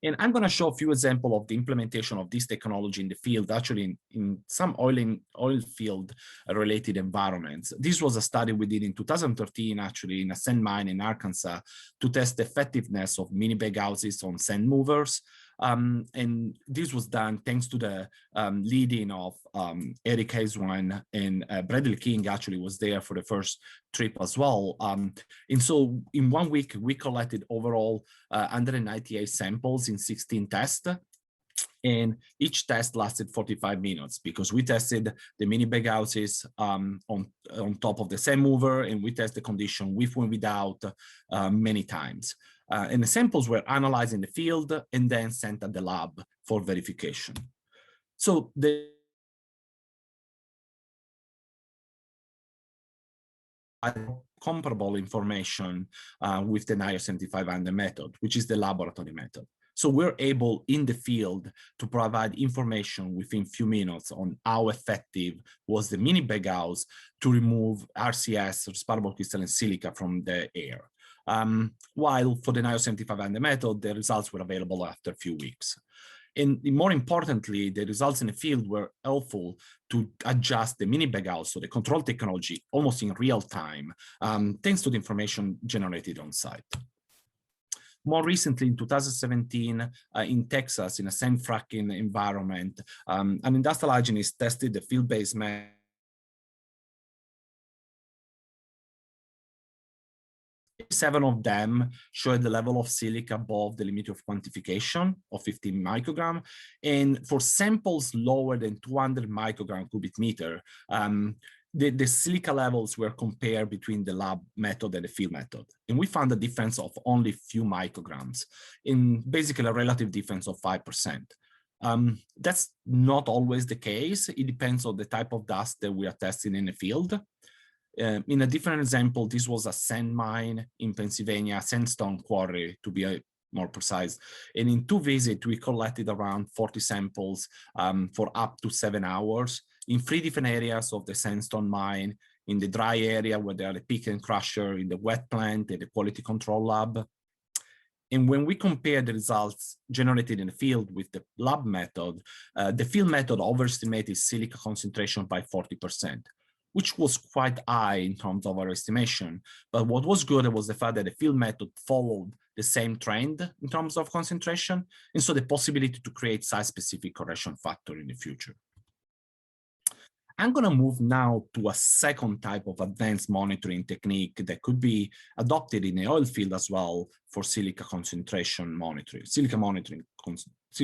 Speaker 4: And I'm going to show a few examples of the implementation of this technology in the field, actually in some oil field related environments. This was a study we did in 2013, actually, in a sand mine in Arkansas to test the effectiveness of mini baghouses on sand movers. And this was done thanks to the leading of Eric Haiswan, and Bradley King actually was there for the first trip as well. And so in 1 week, we collected overall 198 samples in 16 tests. And each test lasted 45 minutes because we tested the mini baghouses on top of the sand mover, and we tested the condition with and without many times. And the samples were analyzed in the field and then sent at the lab for verification. So the comparable information with the Niosh 7500 method, which is the laboratory method. So we're able in the field to provide information within few minutes on how effective was the mini baghouse to remove RCS, respirable crystalline silica, from the air. While for the Niosh 7500 method, the results were available after a few weeks. And more importantly, the results in the field were helpful to adjust the mini baghouse, so the control technology, almost in real time, thanks to the information generated on site. More recently, in 2017, in Texas, in a sand fracking environment, an industrial hygienist tested the field-based method. 7 of them showed the level of silica above the limit of quantification of 15 microgram. And for samples lower than 200 microgram cubic meter, the silica levels were compared between the lab method and the field method. And we found a difference of only a few micrograms, in basically a relative difference of 5%. That's not always the case. It depends on the type of dust that we are testing in the field. In a different example, this was a sand mine in Pennsylvania, sandstone quarry to be more precise. And in 2 visits, we collected around 40 samples for up to 7 hours in 3 different areas of the sandstone mine, in the dry area where there are the pick and crusher, in the wet plant, and the quality control lab. And when we compare the results generated in the field with the lab method, the field method overestimated silica concentration by 40%. Which was quite high in terms of our estimation. But what was good was the fact that the field method followed the same trend in terms of concentration, and so the possibility to create site-specific correction factor in the future. I'm going to move now to a second type of advanced monitoring technique that could be adopted in the oil field as well for silica concentration monitoring, silica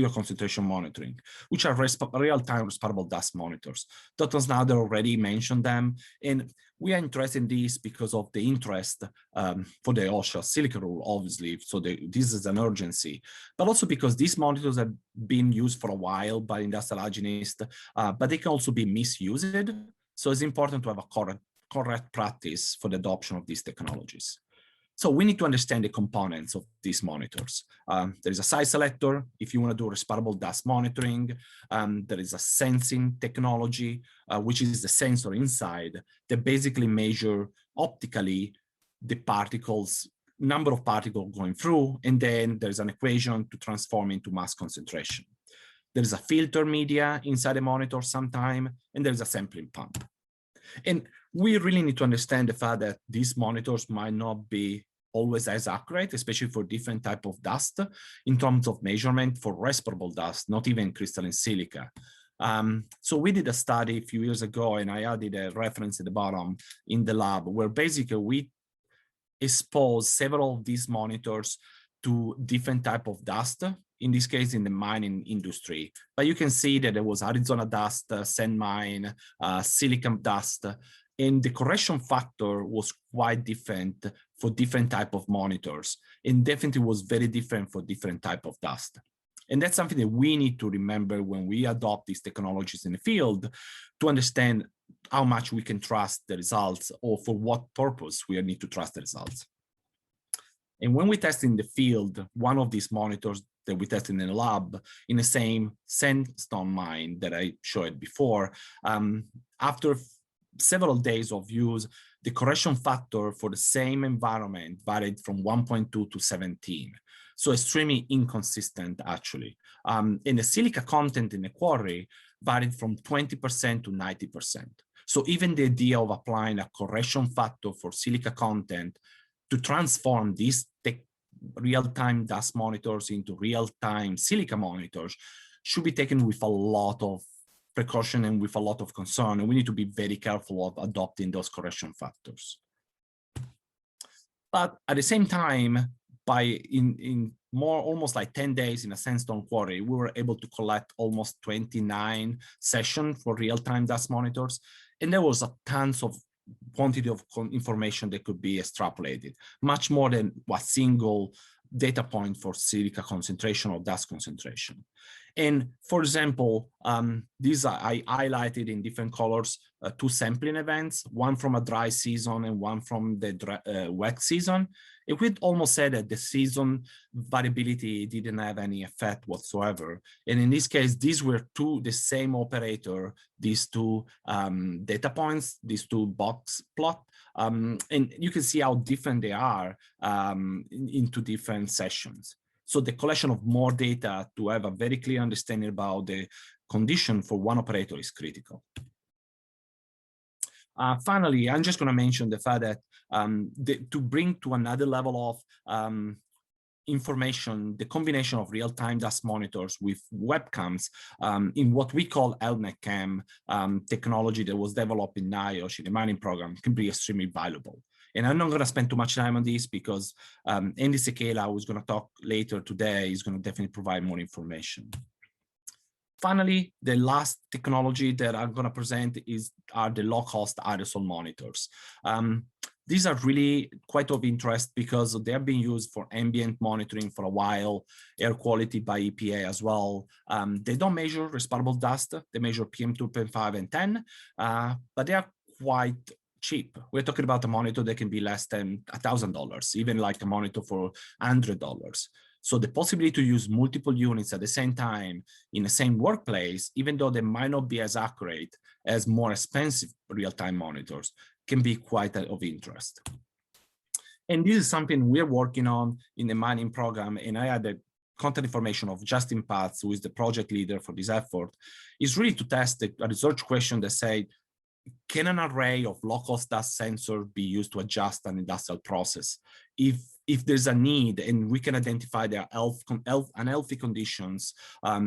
Speaker 4: concentration monitoring, which are real-time respirable dust monitors. Dr. Snyder already mentioned them, and we are interested in this because of the interest for the Osha silica rule, obviously, so this is an urgency, but also because these monitors have been used for a while by industrial hygienists, but they can also be misused, so it's important to have a correct practice for the adoption of these technologies. So we need to understand the components of these monitors. There is a site selector if you want to do respirable dust monitoring. There is a sensing technology, which is the sensor inside that basically measure optically the particles, number of particles going through, and then there's an equation to transform into mass concentration. There is a filter media inside the monitor sometime, and there's a sampling pump. And we really need to understand the fact that these monitors might not be always as accurate, especially for different type of dust in terms of measurement for respirable dust, not even crystalline silica. So we did a study a few years ago, and I added a reference at the bottom in the lab, where basically we exposed several of these monitors to different type of dust in this case in the mining industry. But you can see that there was Arizona dust, sand mine, silicon dust, and the correction factor was quite different for different type of monitors, and definitely was very different for different type of dust. And that's something that we need to remember when we adopt these technologies in the field to understand how much we can trust the results, or for what purpose we need to trust the results. And when we test in the field, one of these monitors that we tested in the lab in the same sandstone mine that I showed before, after several days of use, the correction factor for the same environment varied from 1.2 to 17. So extremely inconsistent, actually. And the silica content in the quarry varied from 20% to 90%. So even the idea of applying a correction factor for silica content to transform these real-time dust monitors into real-time silica monitors should be taken with a lot of precaution and with a lot of concern. And we need to be very careful of adopting those correction factors. But at the same time, in almost like 10 days in a sandstone quarry, we were able to collect almost 29 sessions for real-time dust monitors. And there was a tons of quantity of information that could be extrapolated, much more than a single data point for silica concentration or dust concentration. And for example, these I highlighted in different colors, 2 sampling events, one from a dry season and one from the wet season. It would almost say that the season variability didn't have any effect whatsoever. And in this case, these were the same operator, these 2 data points, these 2 box plot. And you can see how different they are into different sessions. So the collection of more data to have a very clear understanding about the condition for one operator is critical. Finally, I'm just going to mention the fact that to bring to another level of information, the combination of real-time dust monitors with webcams in what we call helmet cam technology that was developed in Niosh in the mining program can be extremely valuable. And I'm not going to spend too much time on this because Andy Sekela, who's going to talk later today, is going to definitely provide more information. Finally, the last technology that I'm going to present are the low-cost aerosol monitors. These are really quite of interest because they have been used for ambient monitoring for a while, air quality by EPA as well. They don't measure respirable dust. They measure PM 2.5 and 10, but they are quite cheap. We're talking about a monitor that can be less than $1,000, even like a monitor for $100. So the possibility to use multiple units at the same time in the same workplace, even though they might not be as accurate as more expensive real-time monitors, can be quite of interest. And this is something we're working on in the mining program. And I had the contact information of Justin Patz, who is the project leader for this effort, is really to test a research question that said, can an array of low-cost dust sensors be used to adjust an industrial process? If there's a need and we can identify their unhealthy conditions,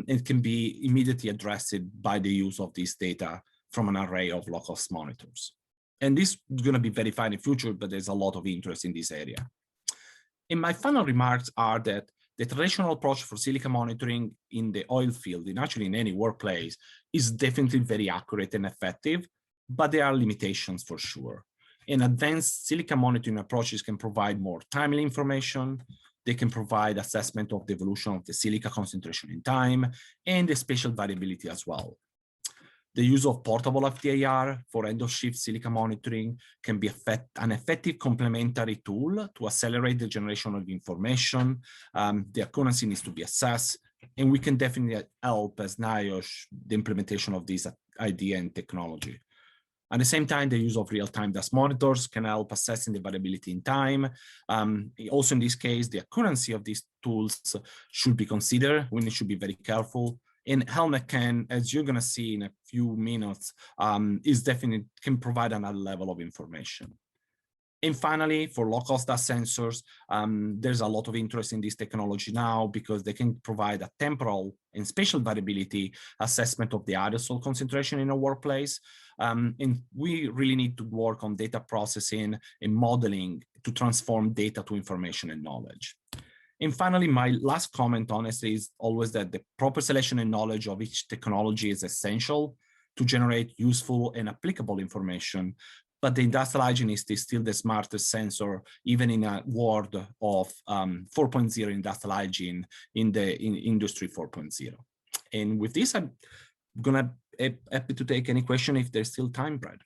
Speaker 4: it can be immediately addressed by the use of this data from an array of low-cost monitors. And this is going to be verified in the future, but there's a lot of interest in this area. And my final remarks are that the traditional approach for silica monitoring in the oil field, and actually in any workplace, is definitely very accurate and effective, but there are limitations for sure. And advanced silica monitoring approaches can provide more timely information. They can provide assessment of the evolution of the silica concentration in time and the spatial variability as well. The use of portable FTIR for end-of-shift silica monitoring can be an effective complementary tool to accelerate the generation of information. The accuracy needs to be assessed, and we can definitely help as Niosh the implementation of this idea and technology. At the same time, the use of real-time dust monitors can help assessing the variability in time. Also in this case, the accuracy of these tools should be considered. We should be very careful. And helmet can, as you're going to see in a few minutes, can provide another level of information. And finally, for low-cost dust sensors, there's a lot of interest in this technology now because they can provide a temporal and spatial variability assessment of the aerosol concentration in a workplace. And we really need to work on data processing and modeling to transform data to information and knowledge. And finally, my last comment, honestly, is always that the proper selection and knowledge of each technology is essential to generate useful and applicable information. But the industrial hygienist is still the smartest sensor, even in a world of 4.0 industrial hygiene in industry 4.0. And with this, I'm gonna happy to take any question if there's still time, Brad.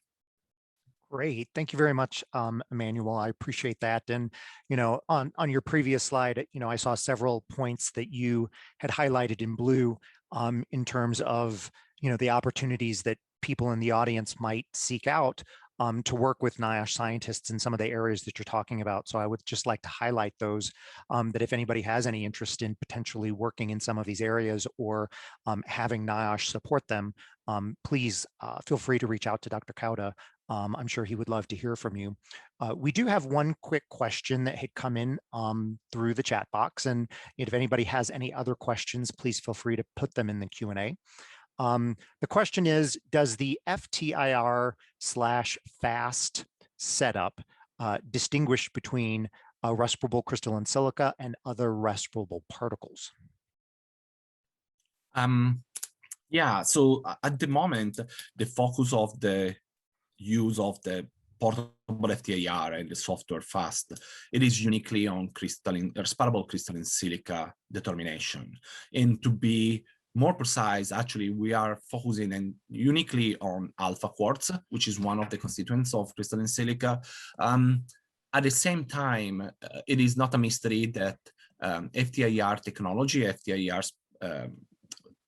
Speaker 2: Great. Thank you very much, Emmanuel. I appreciate that. And, on your previous slide, I saw several points that you had highlighted in blue in terms of, the opportunities that people in the audience might seek out to work with Niosh scientists in some of the areas that you're talking about. So I would just like to highlight those, that if anybody has any interest in potentially working in some of these areas or having Niosh support them, please feel free to reach out to Dr. Kauda. I'm sure he would love to hear from you. We do have one quick question that had come in through the chat box. And if anybody has any other questions, please feel free to put them in the Q&A. The question is, does the FTIR/FAST setup distinguish between respirable crystalline silica and other respirable particles?
Speaker 4: Yeah, so at the moment, the focus of the use of the portable FTIR and the software FAST, it is uniquely on respirable crystalline silica determination. And to be more precise, actually, we are focusing uniquely on alpha quartz, which is one of the constituents of crystalline silica. At the same time, it is not a mystery that FTIR technology, FTIR's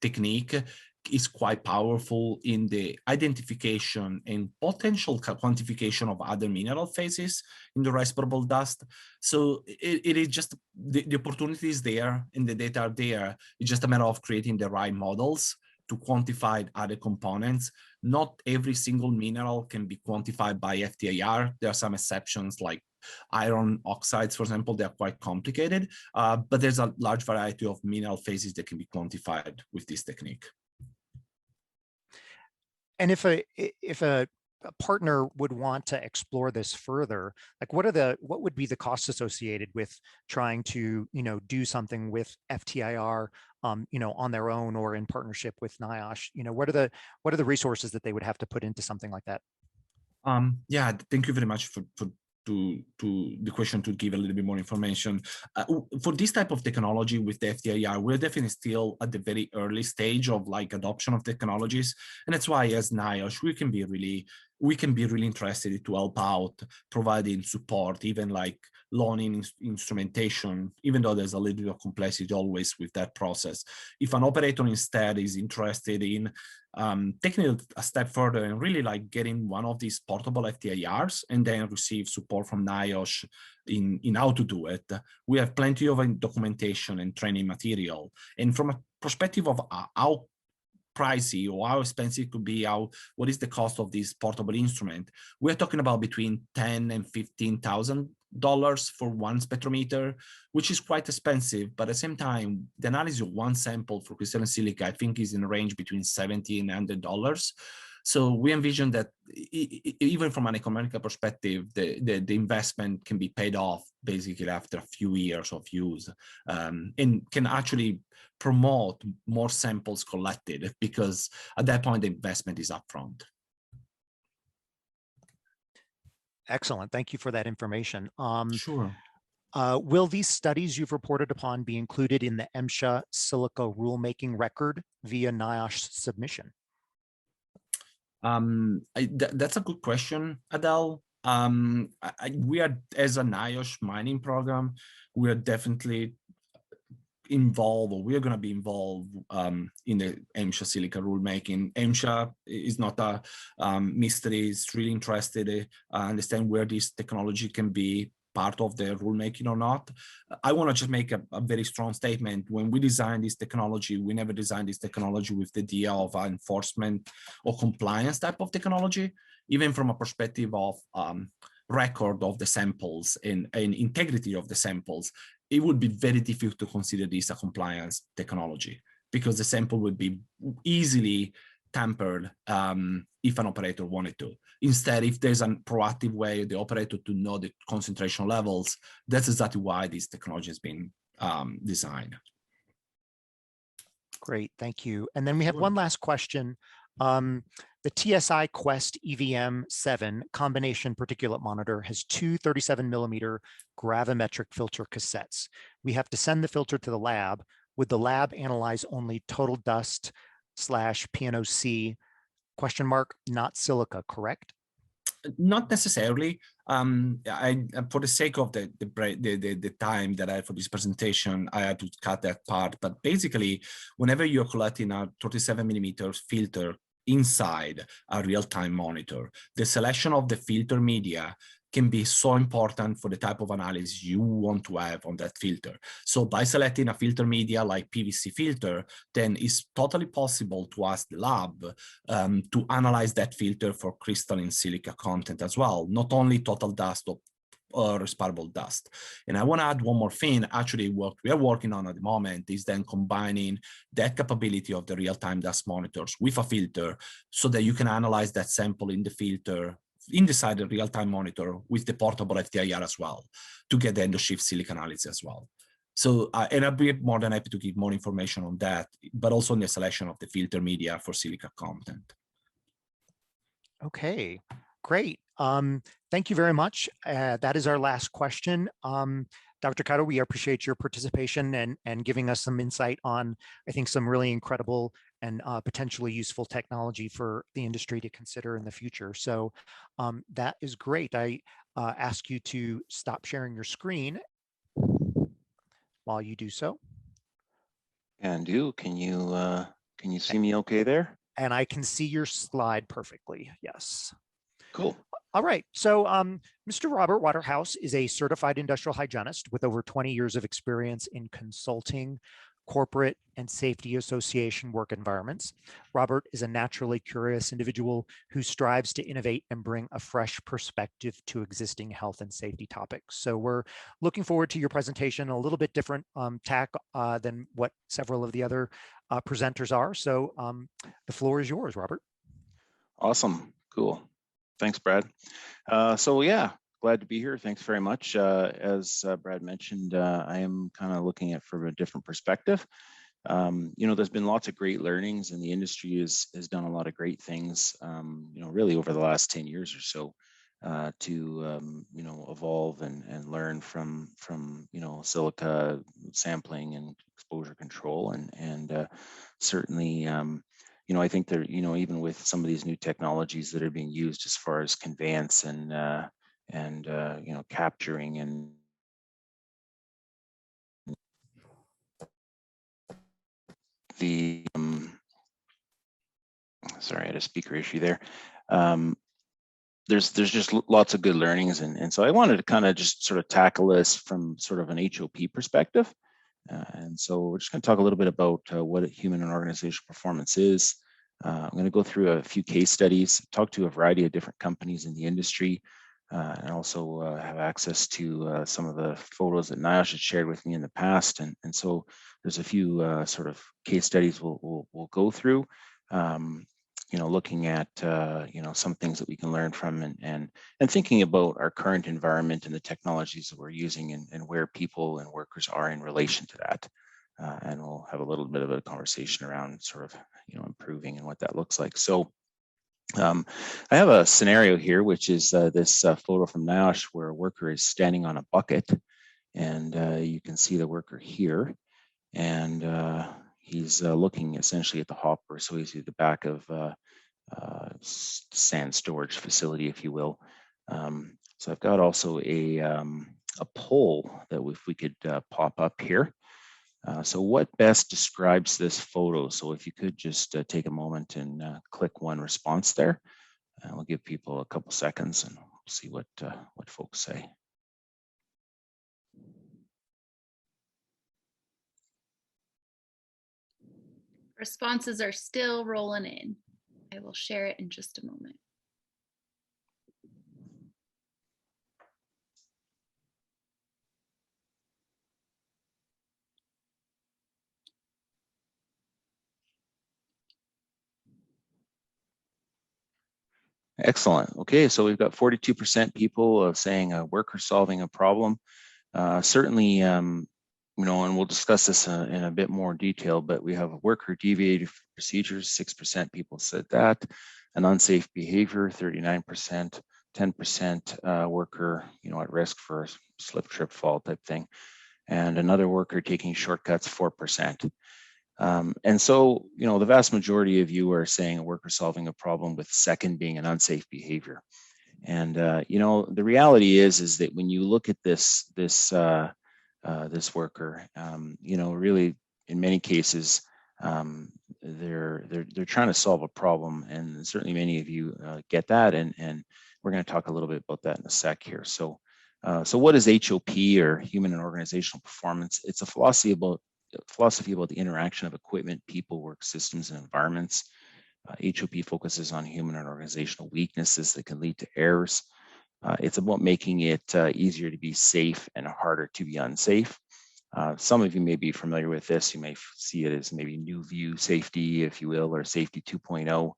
Speaker 4: technique is quite powerful in the identification and potential quantification of other mineral phases in the respirable dust. So it is just the opportunity is there and the data are there. It's just a matter of creating the right models to quantify other components. Not every single mineral can be quantified by FTIR. There are some exceptions like iron oxides, for example, they are quite complicated, but there's a large variety of mineral phases that can be quantified with this technique.
Speaker 2: And if a partner would want to explore this further, like what would be the costs associated with trying to do something with FTIR on their own or in partnership with Niosh? What are the resources that they would have to put into something like that?
Speaker 4: Yeah, thank you very much for the question to give a little bit more information. For this type of technology with the FTIR, we're definitely still at the very early stage of adoption of technologies. And that's why as Niosh, we can be really interested to help out, providing support, even loaning instrumentation, even though there's a little bit of complexity always with that process. If an operator instead is interested in taking it a step further and really getting one of these portable FTIRs and then receive support from Niosh in how to do it, we have plenty of documentation and training material. And from a perspective of how pricey or how expensive it could be, what is the cost of this portable instrument, we're talking about between $10,000 and $15,000 for one spectrometer, which is quite expensive. But at the same time, the analysis of one sample for crystalline silica, I think, is in a range between $70 and $100. So we envision that even from an economical perspective, the investment can be paid off basically after a few years of use, and can actually promote more samples collected, because at that point, the investment is upfront.
Speaker 2: Excellent. Thank you for that information.
Speaker 4: Sure.
Speaker 2: Will these studies you've reported upon be included in the Msha silica rulemaking record via Niosh submission?
Speaker 4: That's a good question, Adele. We are, as a Niosh mining program, we are definitely involved, or we are going to be involved in the Msha silica rulemaking. Msha is not a mystery. It's really interested to understand where this technology can be part of the rulemaking or not. I want to just make a very strong statement. When we designed this technology, we never designed this technology with the idea of enforcement or compliance type of technology, even from a perspective of record of the samples and integrity of the samples. It would be very difficult to consider this a compliance technology, because the sample would be easily tampered if an operator wanted to. Instead, if there's a proactive way the operator to know the concentration levels, that's exactly why this technology has been design.
Speaker 2: Great, thank you. And then we have
Speaker 3: Sure.
Speaker 2: one last question. The TSI Quest EVM 7 combination particulate monitor has two 37mm gravimetric filter cassettes. We have to send the filter to the lab. Would the lab analyze only total dust / PNOC ? Not silica, correct?
Speaker 4: Not necessarily. For the sake of the time that I had for this presentation, I had to cut that part. But basically, whenever you're collecting a 37mm filter inside a real-time monitor, the selection of the filter media can be so important for the type of analysis you want to have on that filter. So by selecting a filter media like PVC filter, then it's totally possible to ask the lab to analyze that filter for crystalline silica content as well, not only total dust or respirable dust. And I want to add one more thing. Actually, what we are working on at the moment is then combining that capability of the real-time dust monitors with a filter so that you can analyze that sample in the filter inside the real-time monitor with the portable FTIR as well to get the end-of-shift silica analysis as well. So, and I'll be more than happy to give more information on that, but also on the selection of the filter media for silica content.
Speaker 2: Okay, great. Thank you very much. That is our last question. Dr. Cotto, we appreciate your participation and giving us some insight on, I think, some really incredible and potentially useful technology for the industry to consider in the future. So that is great. I ask you to stop sharing your screen while you do so.
Speaker 5: Can do. Can you see me okay there?
Speaker 2: And I can see your slide perfectly. Yes.
Speaker 5: Cool.
Speaker 2: All right. So Mr. Robert Waterhouse is a certified industrial hygienist with over 20 years of experience in consulting, corporate, and safety association work environments. Robert is a naturally curious individual who strives to innovate and bring a fresh perspective to existing health and safety topics. So we're looking forward to your presentation, a little bit different tack than what several of the other presenters are. So the floor is yours, Robert.
Speaker 5: Awesome. Cool. Thanks, Brad. So yeah, glad to be here. Thanks very much. As Brad mentioned, I am kind of looking at from a different perspective. There's been lots of great learnings, and the industry has done a lot of great things, really over the last 10 years or so to, evolve and learn from silica sampling and exposure control. And certainly, I think there, even with some of these new technologies that are being used as far as conveyance and capturing and the sorry, I had a speaker issue there. There's just lots of good learnings, and so I wanted to kind of just sort of tackle this from sort of an HOP perspective. And so we're just going to talk a little bit about what human and organizational performance is. I'm going to go through a few case studies, talk to a variety of different companies in the industry, and also have access to some of the photos that Niosh had shared with me in the past. And so there's a few sort of case studies we'll go through, looking at some things that we can learn from and thinking about our current environment and the technologies that we're using and where people and workers are in relation to that. And we'll have a little bit of a conversation around sort of improving and what that looks like. So I have a scenario here, which is this photo from Niosh where a worker is standing on a bucket, and you can see the worker here, and he's looking essentially at the hopper. So he's at the back of sand storage facility, if you will. So I've got also a poll that if we could pop up here. So what best describes this photo? So if you could just take a moment and click one response there, we'll give people a couple seconds and see what folks say.
Speaker 6: Responses are still rolling in. I will share it in just a moment.
Speaker 5: Excellent. Okay, so we've got 42% people saying a worker solving a problem. Certainly, and we'll discuss this in a bit more detail, but we have a worker deviated from procedures, 6% people said that, an unsafe behavior, 39%, 10% worker, at risk for slip, trip, fall type thing, and another worker taking shortcuts, 4%. And so, the vast majority of you are saying a worker solving a problem with second being an unsafe behavior. And, the reality is that when you look at this worker, really in many cases, they're trying to solve a problem, and certainly many of you get that, and we're going to talk a little bit about that in a sec here. So what is HOP, or human and organizational performance? It's a philosophy about the interaction of equipment, people, work systems, and environments. HOP focuses on human and organizational weaknesses that can lead to errors. It's about making it easier to be safe and harder to be unsafe. Some of you may be familiar with this. You may see it as maybe new view safety, if you will, or safety 2.0.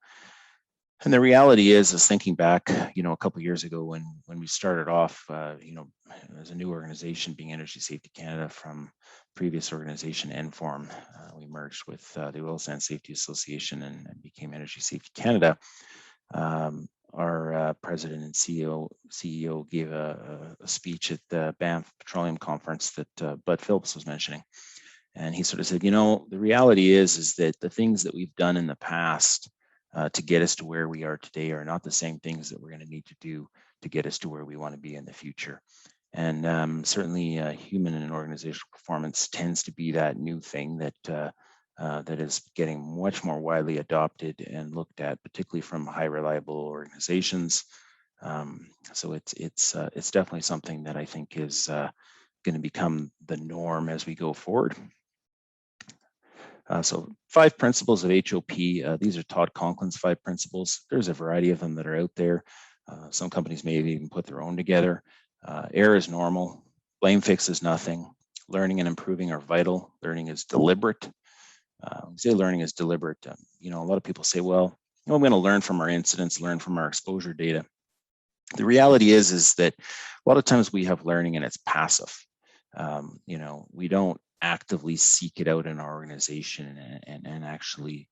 Speaker 5: And the reality is thinking back, a couple of years ago when we started off, as a new organization being Energy Safety Canada from previous organization Enform, we merged with the Oil Sands Safety Association and became Energy Safety Canada. Our president and CEO gave a speech at the Banff Petroleum Conference that Bud Phillips was mentioning. And he sort of said, the reality is that the things that we've done in the past to get us to where we are today are not the same things that we're going to need to do to get us to where we want to be in the future. And certainly human and organizational performance tends to be that new thing that is getting much more widely adopted and looked at, particularly from high reliable organizations. So it's definitely something that I think is going to become the norm as we go forward. So 5 principles of HOP. These are Todd Conklin's 5 principles. There's a variety of them that are out there. Some companies may have even put their own together. Error is normal. Blame fix is nothing. Learning and improving are vital. Learning is deliberate. Say learning is deliberate. A lot of people say, well, we're going to learn from our incidents, learn from our exposure data. The reality is that a lot of times we have learning and it's passive. We don't actively seek it out in our organization and actually,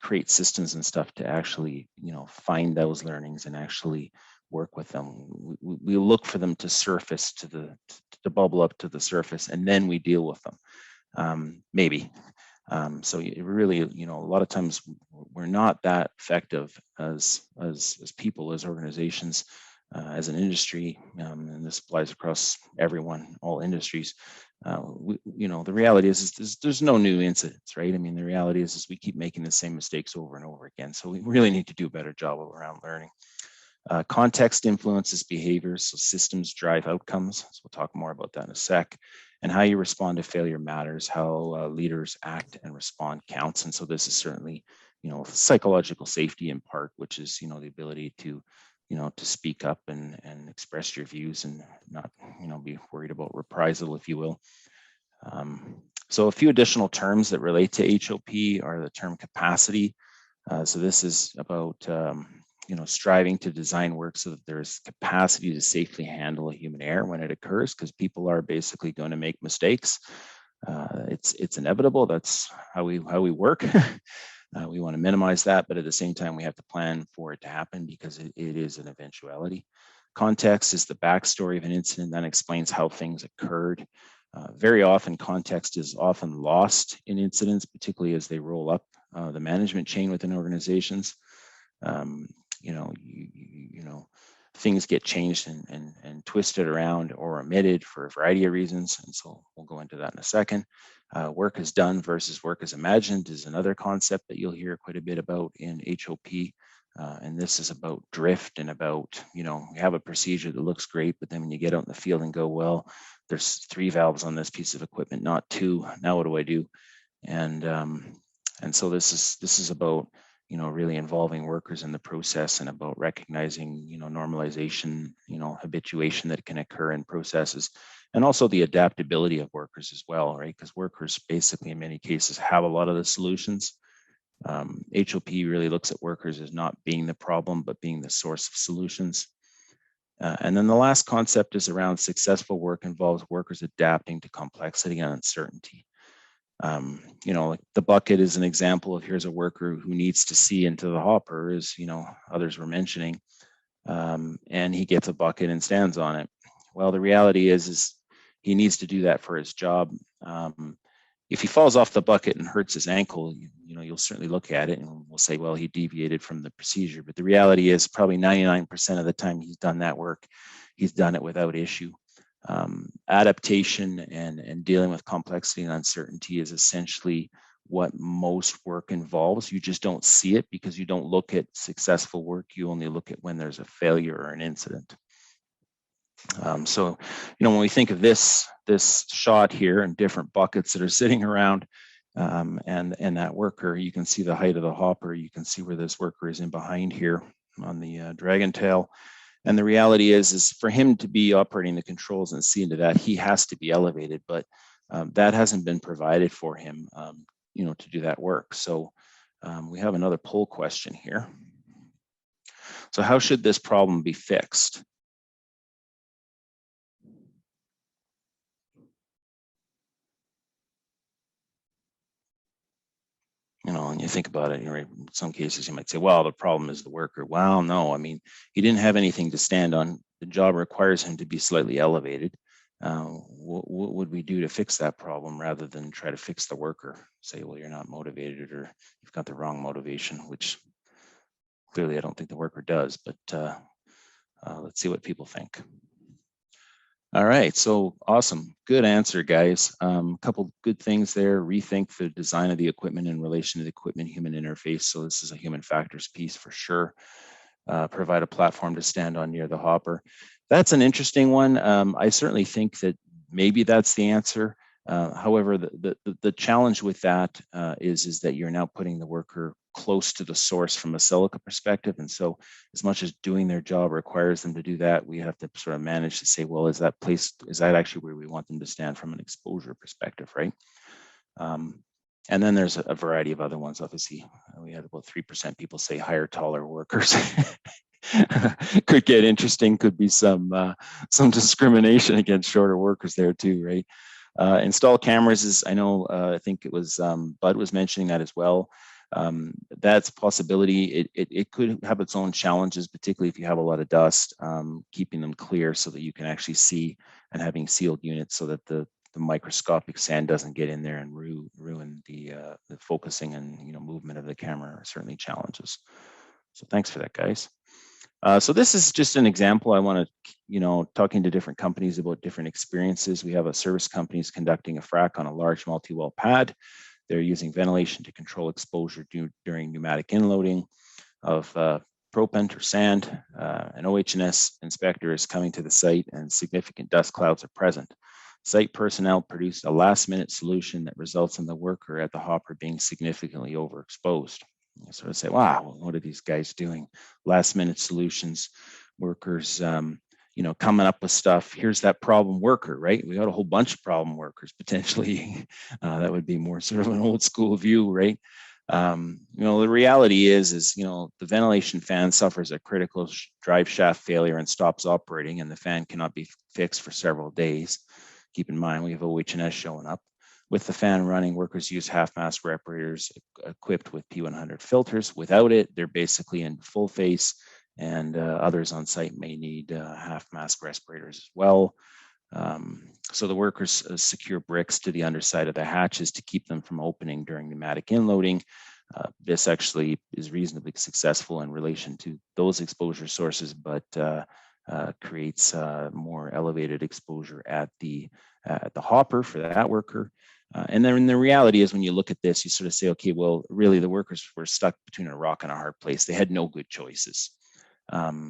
Speaker 5: create systems and stuff to actually, find those learnings and actually work with them. We look for them to surface to bubble up to the surface, and then we deal with them. Maybe. So it really, a lot of times we're not that effective as people, as organizations, as an industry, and this applies across everyone, all industries. The reality is there's no new incidents, right? I mean, the reality is we keep making the same mistakes over and over again. So we really need to do a better job around learning. Context influences behaviors, so systems drive outcomes. So we'll talk more about that in a sec. And how you respond to failure matters. How leaders act and respond counts. And so this is certainly, psychological safety in part, which is, the ability to, to speak up and express your views and not, be worried about reprisal, if you will. So a few additional terms that relate to HOP are the term capacity. So this is about, striving to design work so that there's capacity to safely handle a human error when it occurs, because people are basically going to make mistakes. It's inevitable. That's how we work. We want to minimize that, but at the same time, we have to plan for it to happen because it is an eventuality. Context is the backstory of an incident that explains how things occurred. Very often, context is often lost in incidents, particularly as they roll up the management chain within organizations. Things get changed and twisted around or omitted for a variety of reasons. And so we'll go into that in a second. Work is done versus work is imagined is another concept that you'll hear quite a bit about in HOP. And this is about drift and about, you have a procedure that looks great, but then when you get out in the field and go, well, there's 3 valves on this piece of equipment, not 2. Now what do I do? And so this is about, really involving workers in the process and about recognizing, normalization, habituation that can occur in processes, and also the adaptability of workers as well, right? Because workers basically in many cases have a lot of the solutions. HOP really looks at workers as not being the problem, but being the source of solutions. And then the last concept is around successful work involves workers adapting to complexity and uncertainty. Like the bucket is an example of here's a worker who needs to see into the hopper, as others were mentioning, and he gets a bucket and stands on it. Well, the reality is he needs to do that for his job. If he falls off the bucket and hurts his ankle, you'll certainly look at it and we'll say, well, he deviated from the procedure. But the reality is probably 99% of the time he's done that work, he's done it without issue. Adaptation and dealing with complexity and uncertainty is essentially what most work involves. You just don't see it because you don't look at successful work. You only look at when there's a failure or an incident. So, when we think of this shot here and different buckets that are sitting around and that worker, you can see the height of the hopper. You can see where this worker is in behind here on the dragon tail. And the reality is for him to be operating the controls and see into that, he has to be elevated, but that hasn't been provided for him, to do that work. So we have another poll question here. So how should this problem be fixed? And you think about it, in some cases you might say, well, the problem is the worker. Well, no, he didn't have anything to stand on. The job requires him to be slightly elevated. What would we do to fix that problem rather than try to fix the worker? Say, well, you're not motivated or you've got the wrong motivation, which clearly I don't think the worker does, but let's see what people think. All right, so awesome. Good answer, guys. A couple good things there. Rethink the design of the equipment in relation to the equipment-human interface. So this is a human factors piece for sure. Provide a platform to stand on near the hopper. That's an interesting one. I certainly think that maybe that's the answer. However, the challenge with that is that you're now putting the worker close to the source from a silica perspective. And so as much as doing their job requires them to do that, we have to sort of manage to say, well, is that actually where we want them to stand from an exposure perspective, right? And then there's a variety of other ones. Obviously, we had about 3% people say hire taller workers. Could get interesting, could be some discrimination against shorter workers there too, right? Install cameras is, I know, I think it was Bud was mentioning that as well. That's a possibility. It could have its own challenges, particularly if you have a lot of dust, keeping them clear so that you can actually see, and having sealed units so that the microscopic sand doesn't get in there and ruin the focusing and movement of the camera are certainly challenges. So thanks for that, guys. So this is just an example. I want to, talking to different companies about different experiences. We have a service companies conducting a frac on a large multi-well pad. They're using ventilation to control exposure during pneumatic inloading of propent or sand. An OH&S inspector is coming to the site and significant dust clouds are present. Site personnel produced a last-minute solution that results in the worker at the hopper being significantly overexposed. You sort of say, wow, what are these guys doing? Last-minute solutions, workers, coming up with stuff. Here's that problem worker, right? We got a whole bunch of problem workers potentially. That would be more sort of an old school view, right? The reality is the ventilation fan suffers a critical drive shaft failure and stops operating, and the fan cannot be fixed for several days. Keep in mind, we have OH&S showing up. With the fan running, workers use half-mask respirators equipped with P100 filters. Without it, they're basically in full face, and others on site may need half-mask respirators as well. So the workers secure bricks to the underside of the hatches to keep them from opening during pneumatic inloading. This actually is reasonably successful in relation to those exposure sources, but creates more elevated exposure at the hopper for that worker. And then the reality is when you look at this, you sort of say, okay, well, really the workers were stuck between a rock and a hard place. They had no good choices.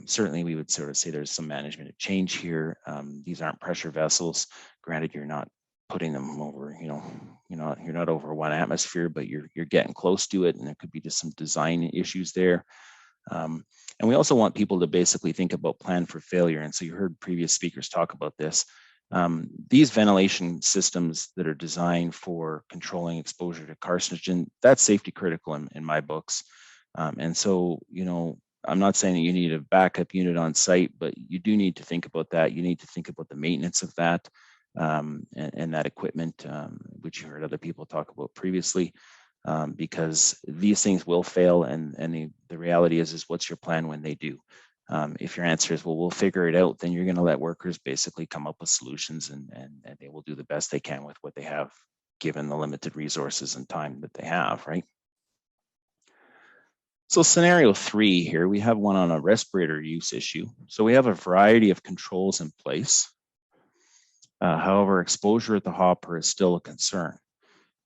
Speaker 5: Certainly we would sort of say there's some management of change here. These aren't pressure vessels. Granted, you're not putting them over, you're not over 1 atmosphere, but you're getting close to it. And there could be just some design issues there. And we also want people to basically think about plan for failure. And so you heard previous speakers talk about this. These ventilation systems that are designed for controlling exposure to carcinogen, that's safety critical in my books. And so, I'm not saying that you need a backup unit on site, but you do need to think about that. You need to think about the maintenance of that and that equipment, which you heard other people talk about previously, because these things will fail. And the reality is what's your plan when they do? If your answer is, well, we'll figure it out, then you're going to let workers basically come up with solutions and they will do the best they can with what they have, given the limited resources and time that they have, right? So scenario 3 here, we have one on a respirator use issue. So we have a variety of controls in place. However, exposure at the hopper is still a concern.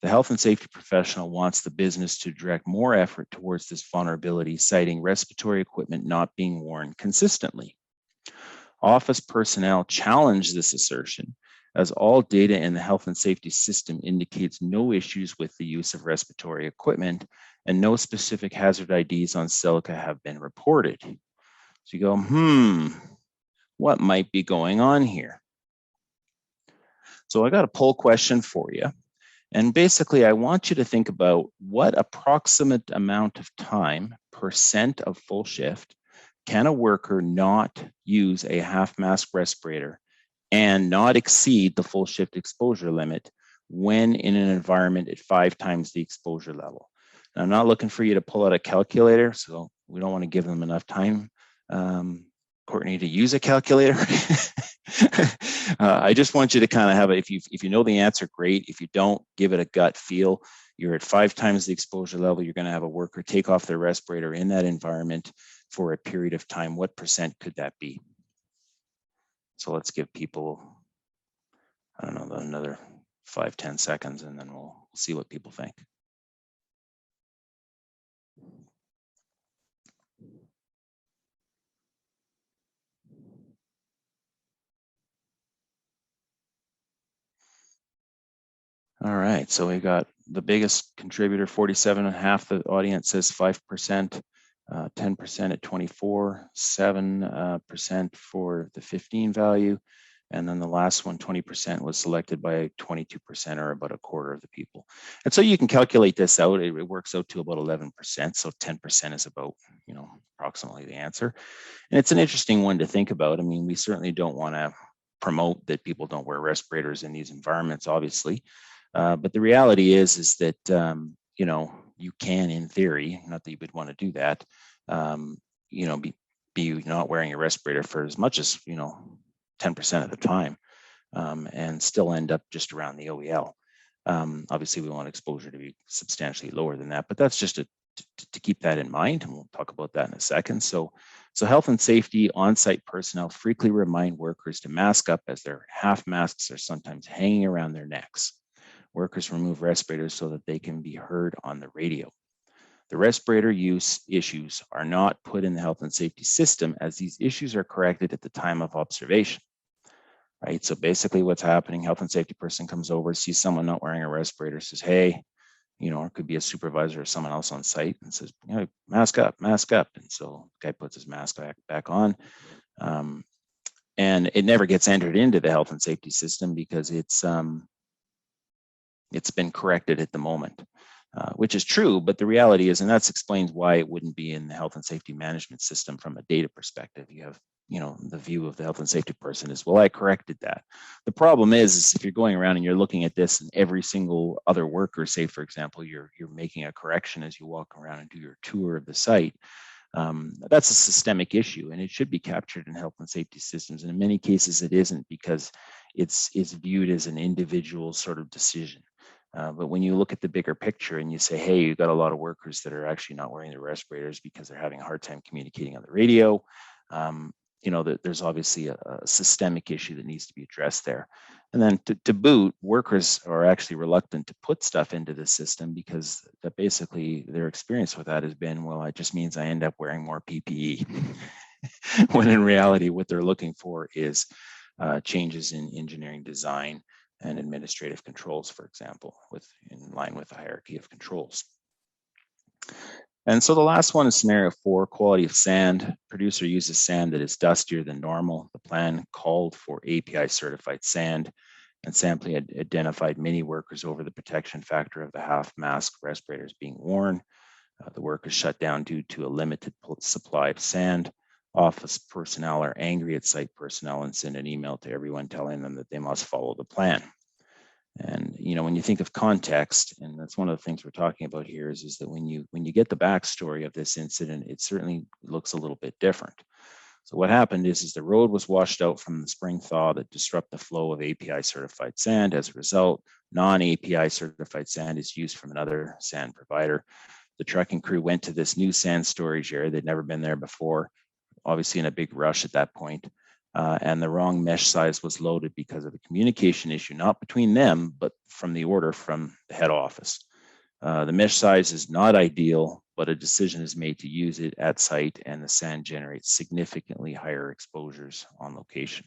Speaker 5: The health and safety professional wants the business to direct more effort towards this vulnerability, citing respiratory equipment not being worn consistently. Office personnel challenge this assertion, as all data in the health and safety system indicates no issues with the use of respiratory equipment and no specific hazard IDs on Silica have been reported. So you go, what might be going on here? So I got a poll question for you. And basically, I want you to think about what approximate amount of time, % of full shift, can a worker not use a half mask respirator and not exceed the full shift exposure limit when in an environment at 5 times the exposure level. Now, I'm not looking for you to pull out a calculator, so we don't want to give them enough time, Courtney, to use a calculator. I just want you to kind of have it. If you know the answer, great. If you don't, give it a gut feel. You're at 5 times the exposure level. You're going to have a worker take off their respirator in that environment for a period of time. What % could that be? So let's give people, I don't know, another 5-10 seconds, and then we'll see what people think. All right, so we got the biggest contributor, 47.5%. The audience says 5%, 10% at 24, 7% for the 15 value. And then the last one, 20%, was selected by 22%, or about a quarter of the people. And so you can calculate this out. It works out to about 11%. So 10% is about, approximately the answer. And it's an interesting one to think about. I mean, we certainly don't want to promote that people don't wear respirators in these environments, obviously. But the reality is that, you can, in theory, not that you would want to do that, be not wearing a respirator for as much as, 10% of the time, and still end up just around the OEL. Obviously, we want exposure to be substantially lower than that, but that's just to keep that in mind, and we'll talk about that in a second. So health and safety on-site personnel frequently remind workers to mask up, as their half masks are sometimes hanging around their necks. Workers remove respirators so that they can be heard on the radio. The respirator use issues are not put in the health and safety system, as these issues are corrected at the time of observation. Right? So basically what's happening, health and safety person comes over, sees someone not wearing a respirator, says, hey, or it could be a supervisor or someone else on site, and says, mask up. And so the guy puts his mask back on. And it never gets entered into the health and safety system because it's been corrected at the moment, which is true, but the reality is, and that explains why it wouldn't be in the health and safety management system from a data perspective. You have, the view of the health and safety person is, well, I corrected that. The problem is if you're going around and you're looking at this and every single other worker, say, for example, you're making a correction as you walk around and do your tour of the site, that's a systemic issue, and it should be captured in health and safety systems. And in many cases, it isn't, because it's viewed as an individual sort of decision. But when you look at the bigger picture and you say, hey, you've got a lot of workers that are actually not wearing their respirators because they're having a hard time communicating on the radio, there's obviously a systemic issue that needs to be addressed there. And then to boot, workers are actually reluctant to put stuff into the system because that basically their experience with that has been, well, it just means I end up wearing more PPE. When in reality, what they're looking for is changes in engineering design and administrative controls, for example, in line with the hierarchy of controls. And so the last one is scenario 4, quality of sand. Producer uses sand that is dustier than normal. The plan called for API certified sand, and sampling identified many workers over the protection factor of the half mask respirators being worn. The work is shut down due to a limited supply of sand. Office personnel are angry at site personnel and send an email to everyone telling them that they must follow the plan. And when you think of context, and that's one of the things we're talking about here, is that when you get the backstory of this incident, it certainly looks a little bit different. So what happened is the road was washed out from the spring thaw that disrupt the flow of API certified sand. As a result, non-API certified sand is used from another sand provider. The trucking crew went to this new sand storage area. They'd never been there before, obviously in a big rush at that point. And the wrong mesh size was loaded because of a communication issue, not between them, but from the order from the head office. The mesh size is not ideal, but a decision is made to use it at site, and the sand generates significantly higher exposures on location.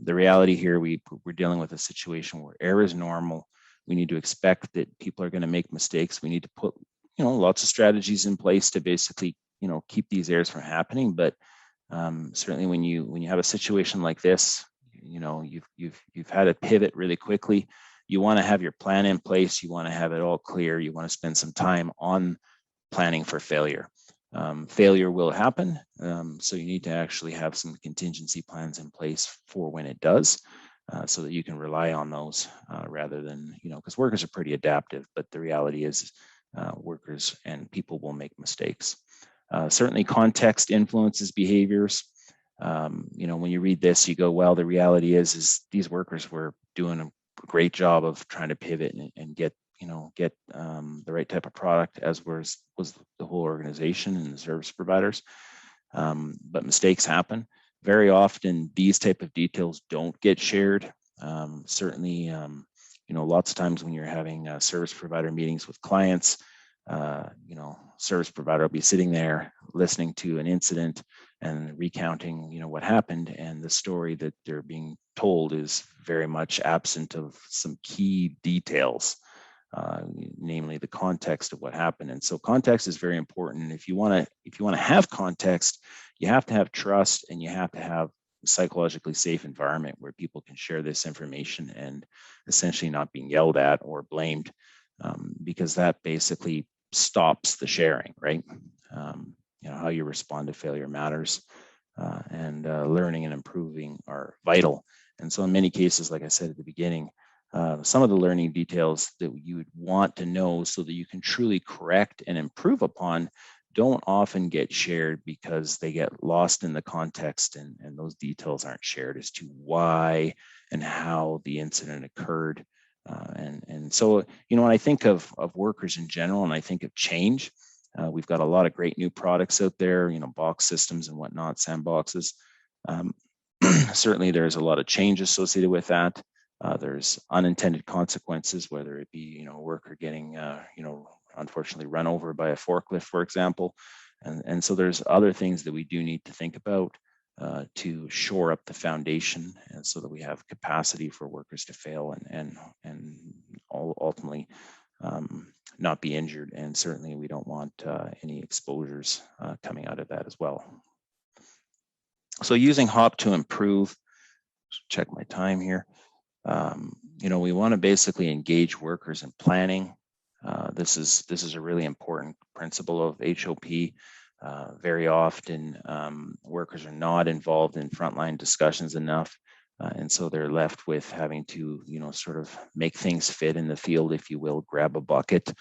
Speaker 5: The reality here, we're dealing with a situation where error is normal. We need to expect that people are going to make mistakes. We need to put lots of strategies in place to basically keep these errors from happening. But certainly when you have a situation like this, you've had to pivot really quickly. You want to have your plan in place. You want to have it all clear. You want to spend some time on planning for failure. Failure will happen, so you need to actually have some contingency plans in place for when it does, so that you can rely on those rather than, because workers are pretty adaptive, but the reality is workers and people will make mistakes. Certainly context influences behaviors. When you read this, you go, well, the reality is these workers were doing a great job of trying to pivot and get the right type of product, as was the whole organization and the service providers. But mistakes happen. Very often, these type of details don't get shared. Certainly, lots of times when you're having service provider meetings with clients, service provider will be sitting there listening to an incident and recounting, what happened, and the story that they're being told is very much absent of some key details, namely the context of what happened. And so context is very important. And if you want to have context, you have to have trust, and you have to have a psychologically safe environment where people can share this information and essentially not being yelled at or blamed, because that basically stops the sharing, right? How you respond to failure matters, and learning and improving are vital. And so in many cases, like I said at the beginning, some of the learning details that you would want to know so that you can truly correct and improve upon don't often get shared because they get lost in the context, and those details aren't shared as to why and how the incident occurred. And so, when I think of workers in general, and I think of change, we've got a lot of great new products out there, box systems and whatnot, sandboxes. Certainly there's a lot of change associated with that. There's unintended consequences, whether it be, a worker getting, unfortunately run over by a forklift, for example. And so there's other things that we do need to think about to shore up the foundation, and so that we have capacity for workers to fail and ultimately not be injured. And certainly we don't want any exposures coming out of that as well. So using HOP to improve, check my time here. We want to basically engage workers in planning. This is a really important principle of HOP. Very often, workers are not involved in frontline discussions enough, and so they're left with having to, sort of make things fit in the field, if you will, grab a bucket,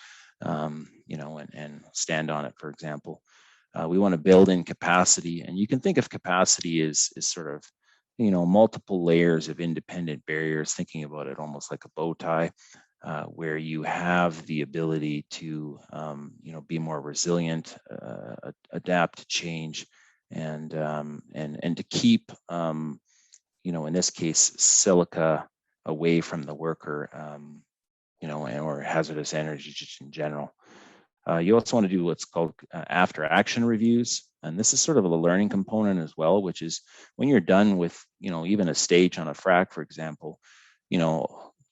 Speaker 5: and stand on it, for example. We want to build in capacity, and you can think of capacity as sort of, multiple layers of independent barriers, thinking about it almost like a bow tie, where you have the ability to, be more resilient, adapt to change, and to keep, in this case, silica away from the worker, or hazardous energy just in general. You also want to do what's called after action reviews. And this is sort of a learning component as well, which is when you're done with, even a stage on a frac, for example,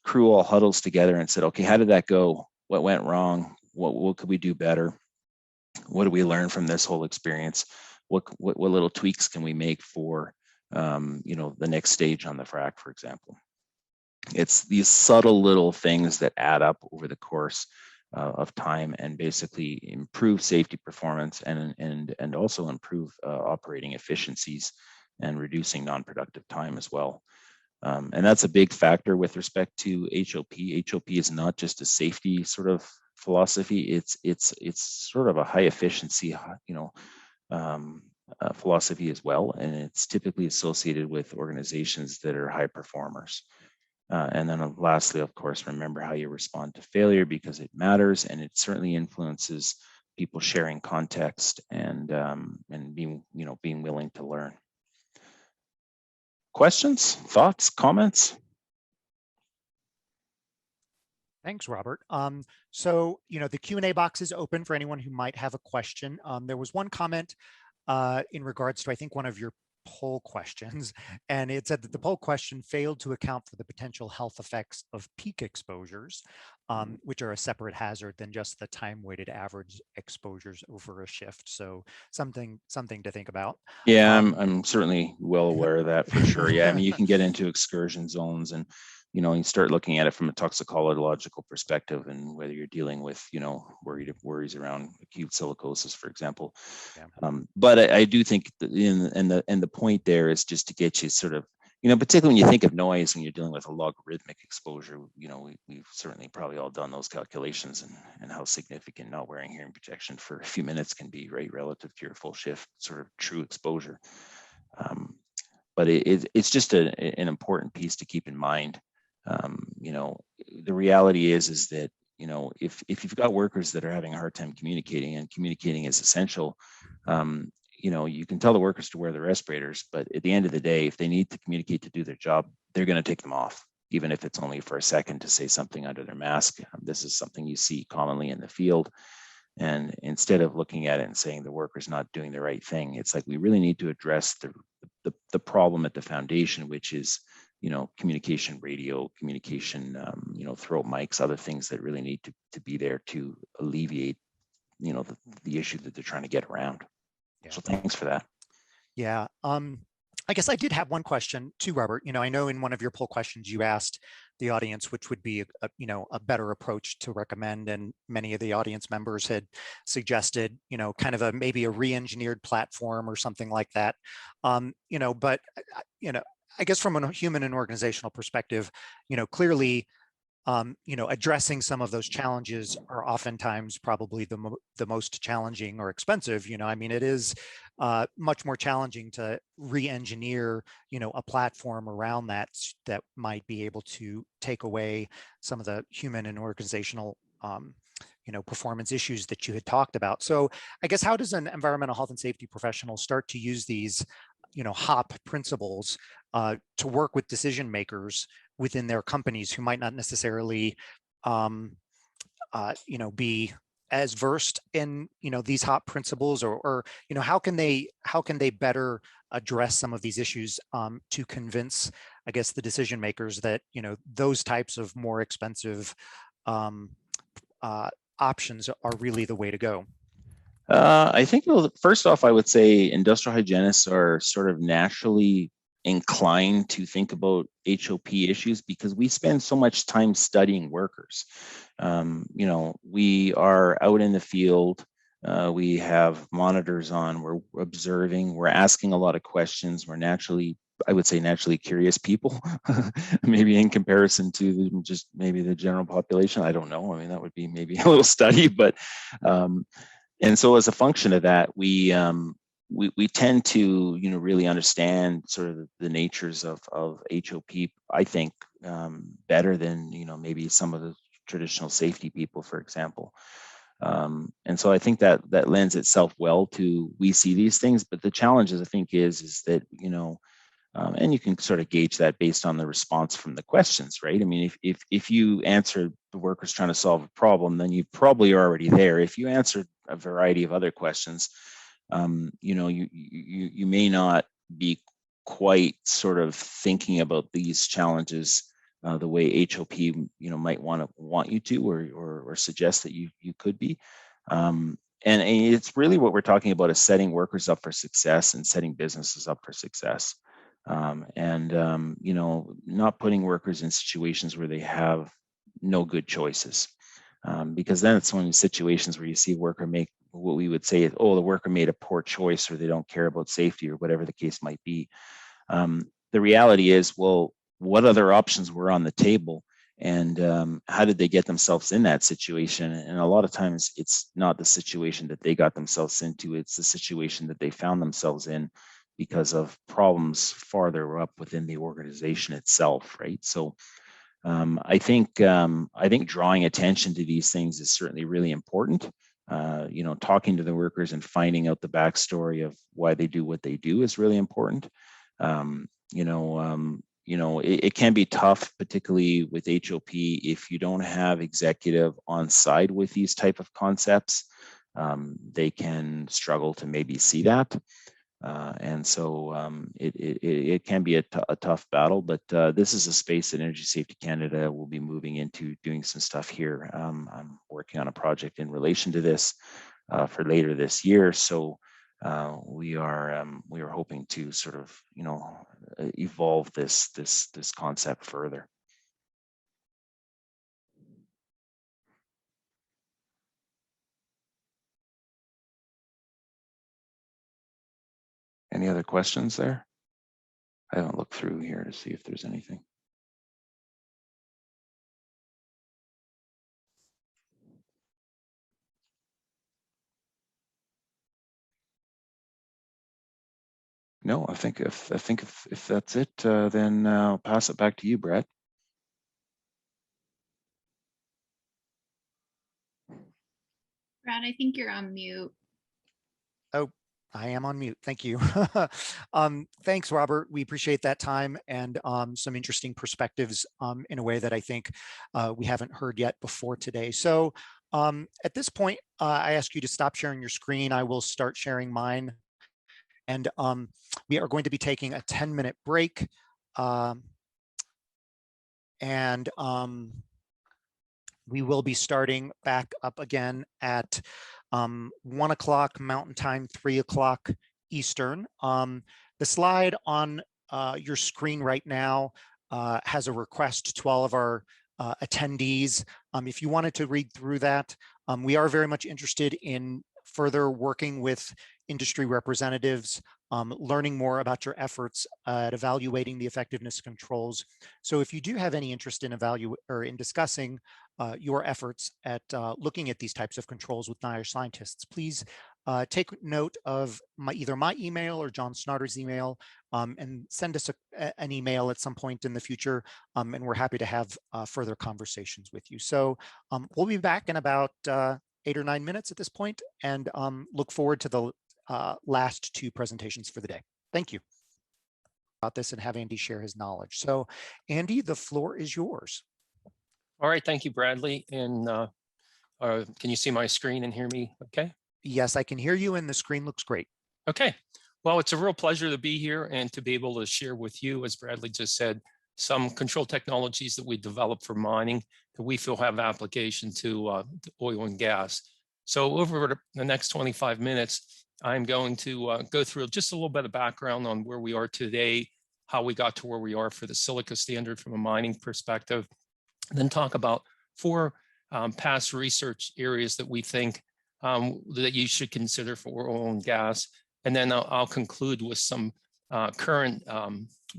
Speaker 5: crew all huddles together and said, okay, how did that go? What went wrong? What could we do better? What do we learn from this whole experience? What little tweaks can we make for, the next stage on the frac, for example? It's these subtle little things that add up over the course of time and basically improve safety performance and also improve operating efficiencies and reducing non-productive time as well. And that's a big factor with respect to HOP. HOP is not just a safety sort of philosophy. It's sort of a high efficiency, philosophy as well, and it's typically associated with organizations that are high performers. And then lastly, of course, remember how you respond to failure, because it matters and it certainly influences people sharing context and being willing to learn. Questions, thoughts, comments?
Speaker 2: Thanks, Robert. So, the Q&A box is open for anyone who might have a question. There was one comment in regards to, I think, one of your poll questions, and it said that the poll question failed to account for the potential health effects of peak exposures, which are a separate hazard than just the time-weighted average exposures over a shift. So something to think about.
Speaker 5: Yeah, I'm certainly well aware of that for sure. Yeah, I mean, you can get into excursion zones and you start looking at it from a toxicological perspective, and whether you're dealing with, worries around acute silicosis, for example. Yeah. But I do think that the point there is just to get you sort of, particularly when you think of noise, when you're dealing with a logarithmic exposure, we've certainly probably all done those calculations and how significant not wearing hearing protection for a few minutes can be, right, relative to your full shift sort of true exposure. But it's just an important piece to keep in mind. The reality is that, if you've got workers that are having a hard time communicating, and communicating is essential, you can tell the workers to wear the respirators, but at the end of the day, if they need to communicate to do their job, they're going to take them off, even if it's only for a second to say something under their mask. This is something you see commonly in the field. And instead of looking at it and saying the worker's not doing the right thing, it's like we really need to address the problem at the foundation, which is communication radio, communication, throat mics, other things that really need to be there to alleviate, the issue that they're trying to get around. Yeah. So thanks for that.
Speaker 2: Yeah. I guess I did have one question too, Robert. I know in one of your poll questions you asked the audience which would be a better approach to recommend, and many of the audience members had suggested kind of maybe a re-engineered platform or something like that. But I guess from a human and organizational perspective, clearly, addressing some of those challenges are oftentimes probably the most challenging or expensive. I mean, it is much more challenging to re-engineer, a platform around that might be able to take away some of the human and organizational performance issues that you had talked about. So I guess, how does an environmental health and safety professional start to use these HOP principles to work with decision makers within their companies who might not necessarily be as versed in these HOP principles, or how can they better address some of these issues to convince, I guess, the decision makers that those types of more expensive options are really the way to go?
Speaker 5: I think, first off, I would say industrial hygienists are sort of naturally inclined to think about HOP issues because we spend so much time studying workers. We are out in the field. We have monitors on. We're observing. We're asking a lot of questions. We're naturally curious people, maybe in comparison to just maybe the general population. I don't know. I mean, that would be maybe a little study, but and so as a function of that, we tend to really understand sort of the natures of HOP, I think, better than maybe some of the traditional safety people, for example. And so I think that lends itself well to, we see these things, but the challenge, I think, is that and you can sort of gauge that based on the response from the questions, right? I mean, if you answer the workers trying to solve a problem, then you probably are already there. If you answer a variety of other questions, you may not be quite sort of thinking about these challenges the way HOP might want you to, or suggest that you could be. And it's really what we're talking about is setting workers up for success and setting businesses up for success. Not putting workers in situations where they have no good choices. because then it's one of the situations where you see worker make what we would say is, oh, the worker made a poor choice, or they don't care about safety, or whatever the case might be. The reality is, well, what other options were on the table, and how did they get themselves in that situation? And a lot of times it's not the situation that they got themselves into, it's the situation that they found themselves in because of problems farther up within the organization itself, right? So I think drawing attention to these things is certainly really important. Talking to the workers and finding out the backstory of why they do what they do is really important. It can be tough, particularly with HOP, if you don't have executive on side with these type of concepts. They can struggle to maybe see that. And so it can be a tough battle, but this is a space that Energy Safety Canada will be moving into, doing some stuff here. I'm working on a project in relation to this for later this year. So we are hoping to sort of evolve this concept further. Any other questions there? I haven't looked through here to see if there's anything. No, I think if that's it, then I'll pass it back to you, Brett.
Speaker 6: Brad, I think you're on mute.
Speaker 2: Oh, I am on mute. Thank you. Thanks, Robert. We appreciate that time and some interesting perspectives in a way that I think we haven't heard yet before today. So at this point, I ask you to stop sharing your screen. I will start sharing mine. And we are going to be taking a 10-minute break. We will be starting back up again at 1 o'clock Mountain Time, 3 o'clock Eastern. The slide on your screen right now has a request to all of our attendees. If you wanted to read through that, we are very much interested in further working with industry representatives, learning more about your efforts at evaluating the effectiveness controls. So if you do have any interest in in discussing your efforts at looking at these types of controls with Niosh scientists, please take note of either my email or John Snyder's email, and send us an email at some point in the future, and we're happy to have further conversations with you. So we'll be back in about 8 or 9 minutes at this point, and look forward to the last 2 presentations for the day. Thank you. About this and have Andy share his knowledge. So Andy, the floor is yours.
Speaker 7: All right, thank you, Bradley. And can you see my screen and hear me okay?
Speaker 2: Yes, I can hear you and the screen looks great.
Speaker 7: Okay, well, it's a real pleasure to be here and to be able to share with you, as Bradley just said, some control technologies that we developed for mining that we feel have application to oil and gas. So over the next 25 minutes, I'm going to go through just a little bit of background on where we are today, how we got to where we are for the Silica standard from a mining perspective, then talk about 4 past research areas that we think that you should consider for oil and gas. And then I'll conclude with some current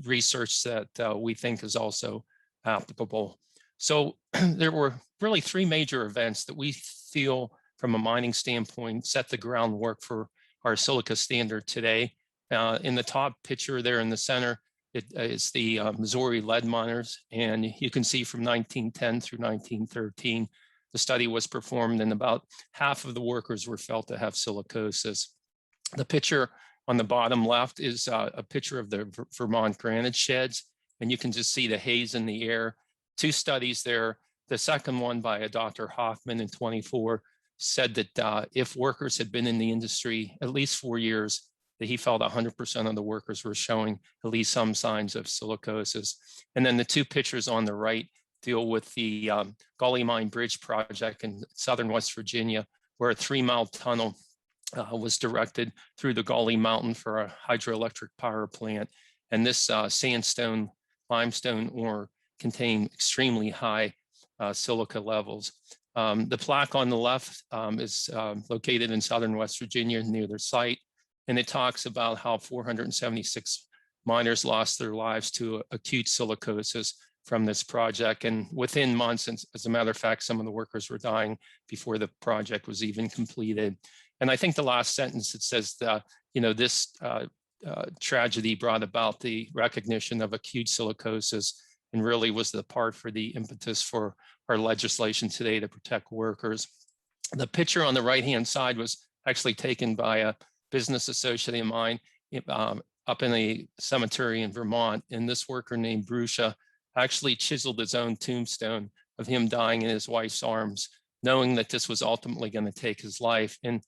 Speaker 7: research that we think is also applicable. So there were really 3 major events that we feel from a mining standpoint set the groundwork for our Silica standard today. In the top picture there in the center, it is the Missouri lead miners. And you can see from 1910 through 1913, the study was performed and about half of the workers were felt to have silicosis. The picture on the bottom left is a picture of the Vermont granite sheds, and you can just see the haze in the air. 2 studies there. The second one by a Dr. Hoffman in 24 said that if workers had been in the industry at least 4 years, that he felt 100% of the workers were showing at least some signs of silicosis. And then the 2 pictures on the right deal with the Gully Mine Bridge project in southern West Virginia, where a 3-mile tunnel was directed through the Gully Mountain for a hydroelectric power plant. And this sandstone, limestone ore contained extremely high silica levels. The plaque on the left is located in southern West Virginia near their site, and it talks about how 476 miners lost their lives to acute silicosis from this project. And within months, and as a matter of fact, some of the workers were dying before the project was even completed. And I think the last sentence, it says that, this tragedy brought about the recognition of acute silicosis and really was the part for the impetus for our legislation today to protect workers. The picture on the right-hand side was actually taken by a business associate of mine up in a cemetery in Vermont. And this worker named Msha actually chiseled his own tombstone of him dying in his wife's arms, knowing that this was ultimately going to take his life. And,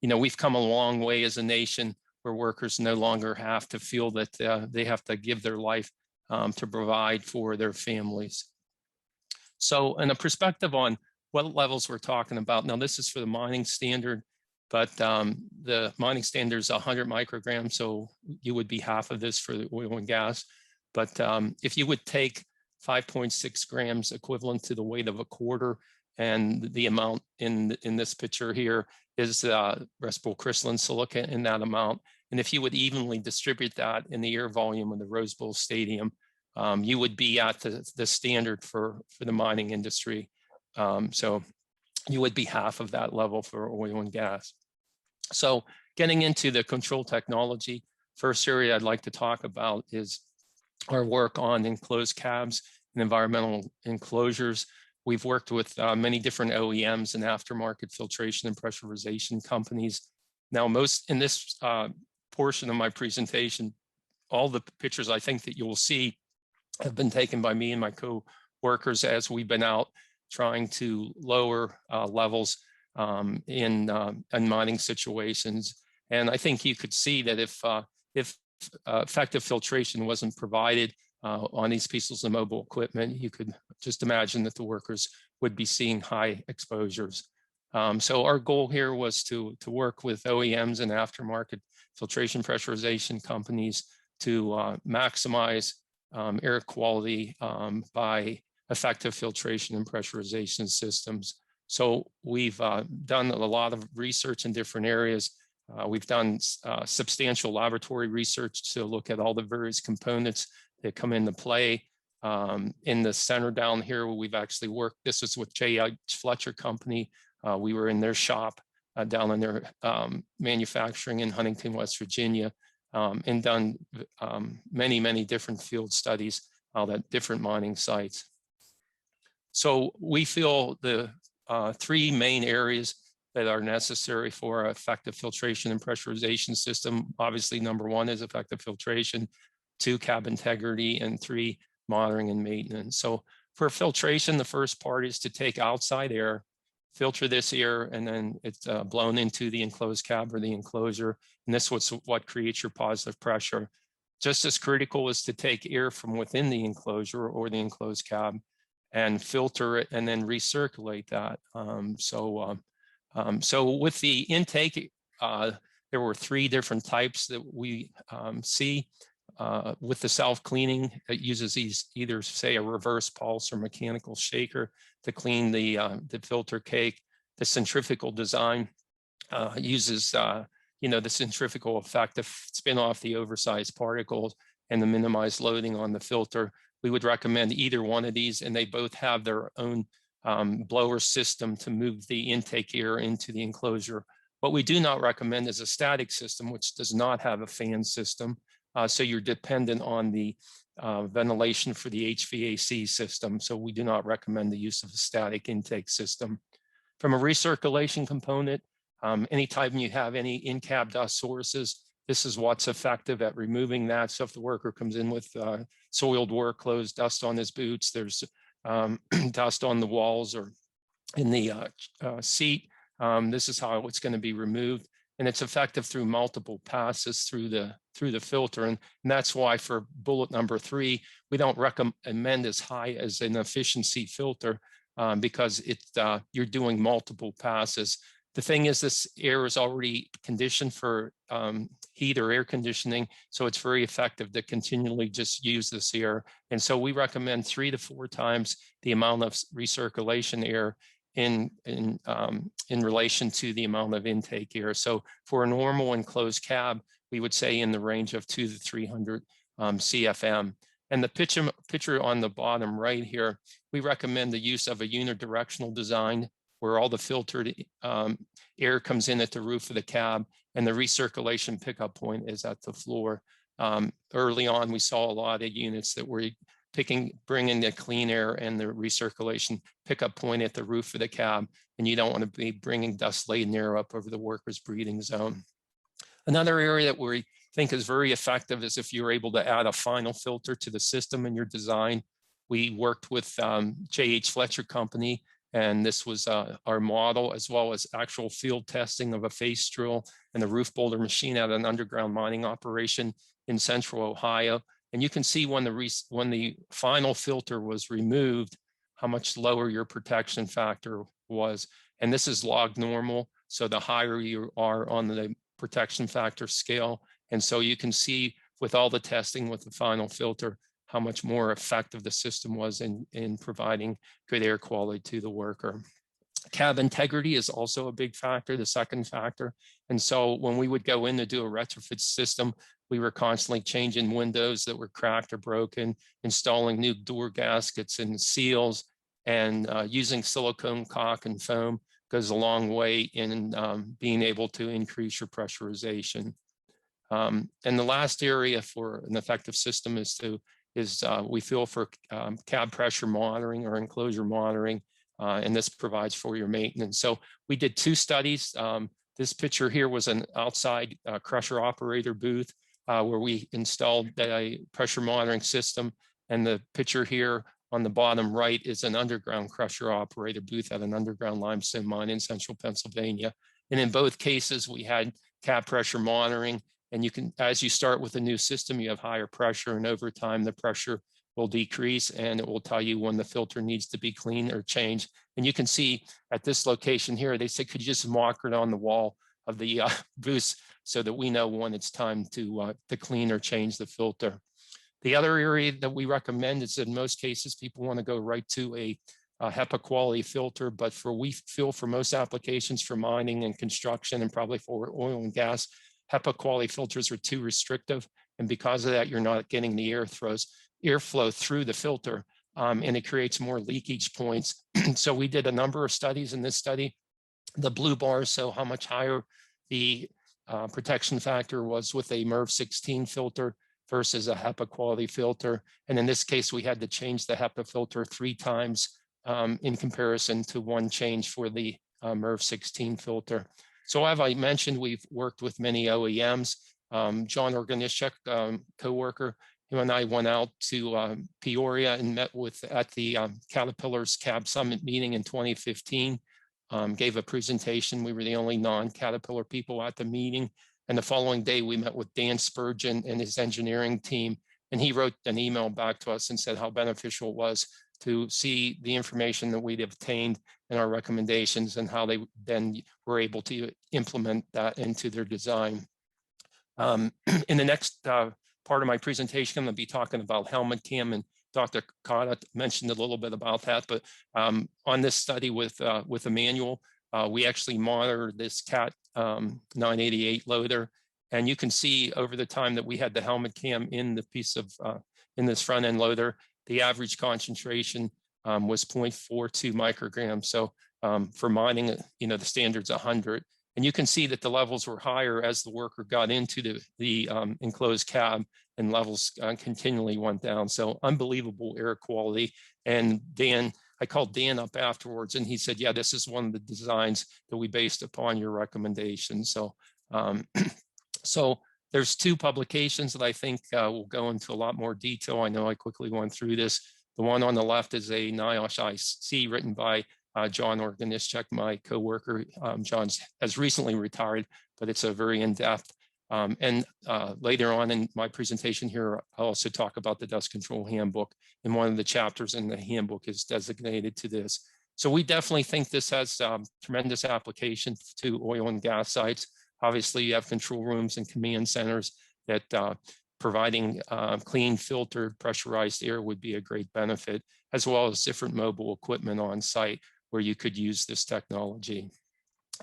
Speaker 7: we've come a long way as a nation where workers no longer have to feel that they have to give their life to provide for their families. So, in a perspective on what levels we're talking about, now this is for the mining standard, but the mining standard is 100 micrograms, so you would be half of this for the oil and gas. But if you would take 5.6 grams equivalent to the weight of a quarter, and the amount in this picture here is respirable crystalline silica in that amount. And if you would evenly distribute that in the air volume of the Rose Bowl Stadium, you would be at the standard for the mining industry. So you would be half of that level for oil and gas. So getting into the control technology, first area I'd like to talk about is our work on enclosed cabs and environmental enclosures. We've worked with many different OEMs and aftermarket filtration and pressurization companies. Now, most in this portion of my presentation, all the pictures I think that you will see have been taken by me and my co-workers as we've been out trying to lower levels in mining situations. And I think you could see that if effective filtration wasn't provided on these pieces of mobile equipment, you could just imagine that the workers would be seeing high exposures. So our goal here was to work with OEMs and aftermarket filtration pressurization companies to maximize air quality by effective filtration and pressurization systems. So we've done a lot of research in different areas. We've done substantial laboratory research to look at all the various components that come into play. In the center down here, we've actually worked, this is with J.H. Fletcher Company. We were in their shop down in their manufacturing in Huntington, West Virginia, and done many, many different field studies at different mining sites. So we feel the three main areas that are necessary for effective filtration and pressurization system. Obviously, number one is effective filtration, 2, cab integrity, and 3, monitoring and maintenance. So for filtration, the first part is to take outside air, filter this air, and then it's blown into the enclosed cab or the enclosure. And this is what creates your positive pressure. Just as critical is to take air from within the enclosure or the enclosed cab and filter it and then recirculate that. So with the intake, there were 3 different types that we see. With the self-cleaning, it uses either say a reverse pulse or mechanical shaker to clean the filter cake. The centrifugal design uses the centrifugal effect to spin off the oversized particles and to minimize loading on the filter. We would recommend either one of these, and they both have their own blower system to move the intake air into the enclosure. What we do not recommend is a static system, which does not have a fan system. So you're dependent on the ventilation for the HVAC system. So we do not recommend the use of a static intake system. From a recirculation component, anytime you have any in-cab dust sources, this is what's effective at removing that. So if the worker comes in with soiled work clothes, dust on his boots, there's dust on the walls or in the seat, this is how it's going to be removed. And it's effective through multiple passes through the filter. And that's why for bullet number 3, we don't recommend as high as an efficiency filter because you're doing multiple passes. The thing is, this air is already conditioned for heat or air conditioning, so it's very effective to continually just use this air. And so we recommend 3 to 4 times the amount of recirculation air in relation to the amount of intake air. So for a normal enclosed cab, we would say in the range of 200 to 300 CFM. And the picture on the bottom right here, we recommend the use of a unidirectional design where all the filtered air comes in at the roof of the cab and the recirculation pickup point is at the floor. Early on, we saw a lot of units that were bringing the clean air and the recirculation pickup point at the roof of the cab, and you don't want to be bringing dust-laden air up over the worker's breathing zone. Another area that we think is very effective is if you're able to add a final filter to the system in your design. We worked with J.H. Fletcher Company, and this was our model, as well as actual field testing of a face drill and the roof boulder machine at an underground mining operation in central Ohio. And you can see when the final filter was removed, how much lower your protection factor was. And this is log normal. So the higher you are on the protection factor scale. And so you can see with all the testing with the final filter, how much more effective the system was in providing good air quality to the worker. Cab integrity is also a big factor, the second factor. And so when we would go in to do a retrofit system, we were constantly changing windows that were cracked or broken, installing new door gaskets and seals, and using silicone caulk and foam goes a long way in being able to increase your pressurization. And the last area for an effective system is we feel for cab pressure monitoring or enclosure monitoring, and this provides for your maintenance. So we did 2 studies. This picture here was an outside crusher operator booth where we installed a pressure monitoring system. And the picture here on the bottom right is an underground crusher operator booth at an underground limestone mine in central Pennsylvania. And in both cases, we had cab pressure monitoring. And you can, as you start with a new system, you have higher pressure, and over time, the pressure will decrease, and it will tell you when the filter needs to be cleaned or changed. And you can see at this location here, they said, could you just mark it on the wall of the booth so that we know when it's time to clean or change the filter. The other area that we recommend is in most cases, people want to go right to a HEPA quality filter, but we feel for most applications for mining and construction and probably for oil and gas, HEPA quality filters are too restrictive. And because of that, you're not getting the airflow through the filter, and it creates more leakage points. So we did a number of studies in this study. The blue bars show how much higher the protection factor was with a MERV 16 filter versus a HEPA quality filter. And in this case, we had to change the HEPA filter 3 times in comparison to 1 change for the MERV 16 filter. So as I mentioned, we've worked with many OEMs. John Organischek, co-worker, him and I went out to Peoria and met at the Caterpillar's Cab Summit meeting in 2015, gave a presentation. We were the only non-Caterpillar people at the meeting. And the following day, we met with Dan Spurgeon and his engineering team. And he wrote an email back to us and said how beneficial it was to see the information that we'd obtained and our recommendations and how they then were able to implement that into their design. In the next part of my presentation, I'm going to be talking about helmet cam, and Dr. Cotta mentioned a little bit about that. But on this study with a manual, we actually monitored this CAT 988 loader, and you can see over the time that we had the helmet cam in the piece of in this front end loader, the average concentration was 0.42 micrograms. So for mining, the standard's 100. And you can see that the levels were higher as the worker got into the enclosed cab, and levels continually went down. So unbelievable air quality. And I called Dan up afterwards, and he said, yeah, this is one of the designs that we based upon your recommendations. So, so there's 2 publications that I think will go into a lot more detail. I know I quickly went through this. The one on the left is a Niosh IC written by John Organischek, my co-worker. John has recently retired, but it's a very in-depth. And later on in my presentation here, I'll also talk about the dust control handbook, and one of the chapters in the handbook is designated to this. So we definitely think this has tremendous application to oil and gas sites. Obviously, you have control rooms and command centers that providing clean, filtered, pressurized air would be a great benefit, as well as different mobile equipment on site. where you could use this technology.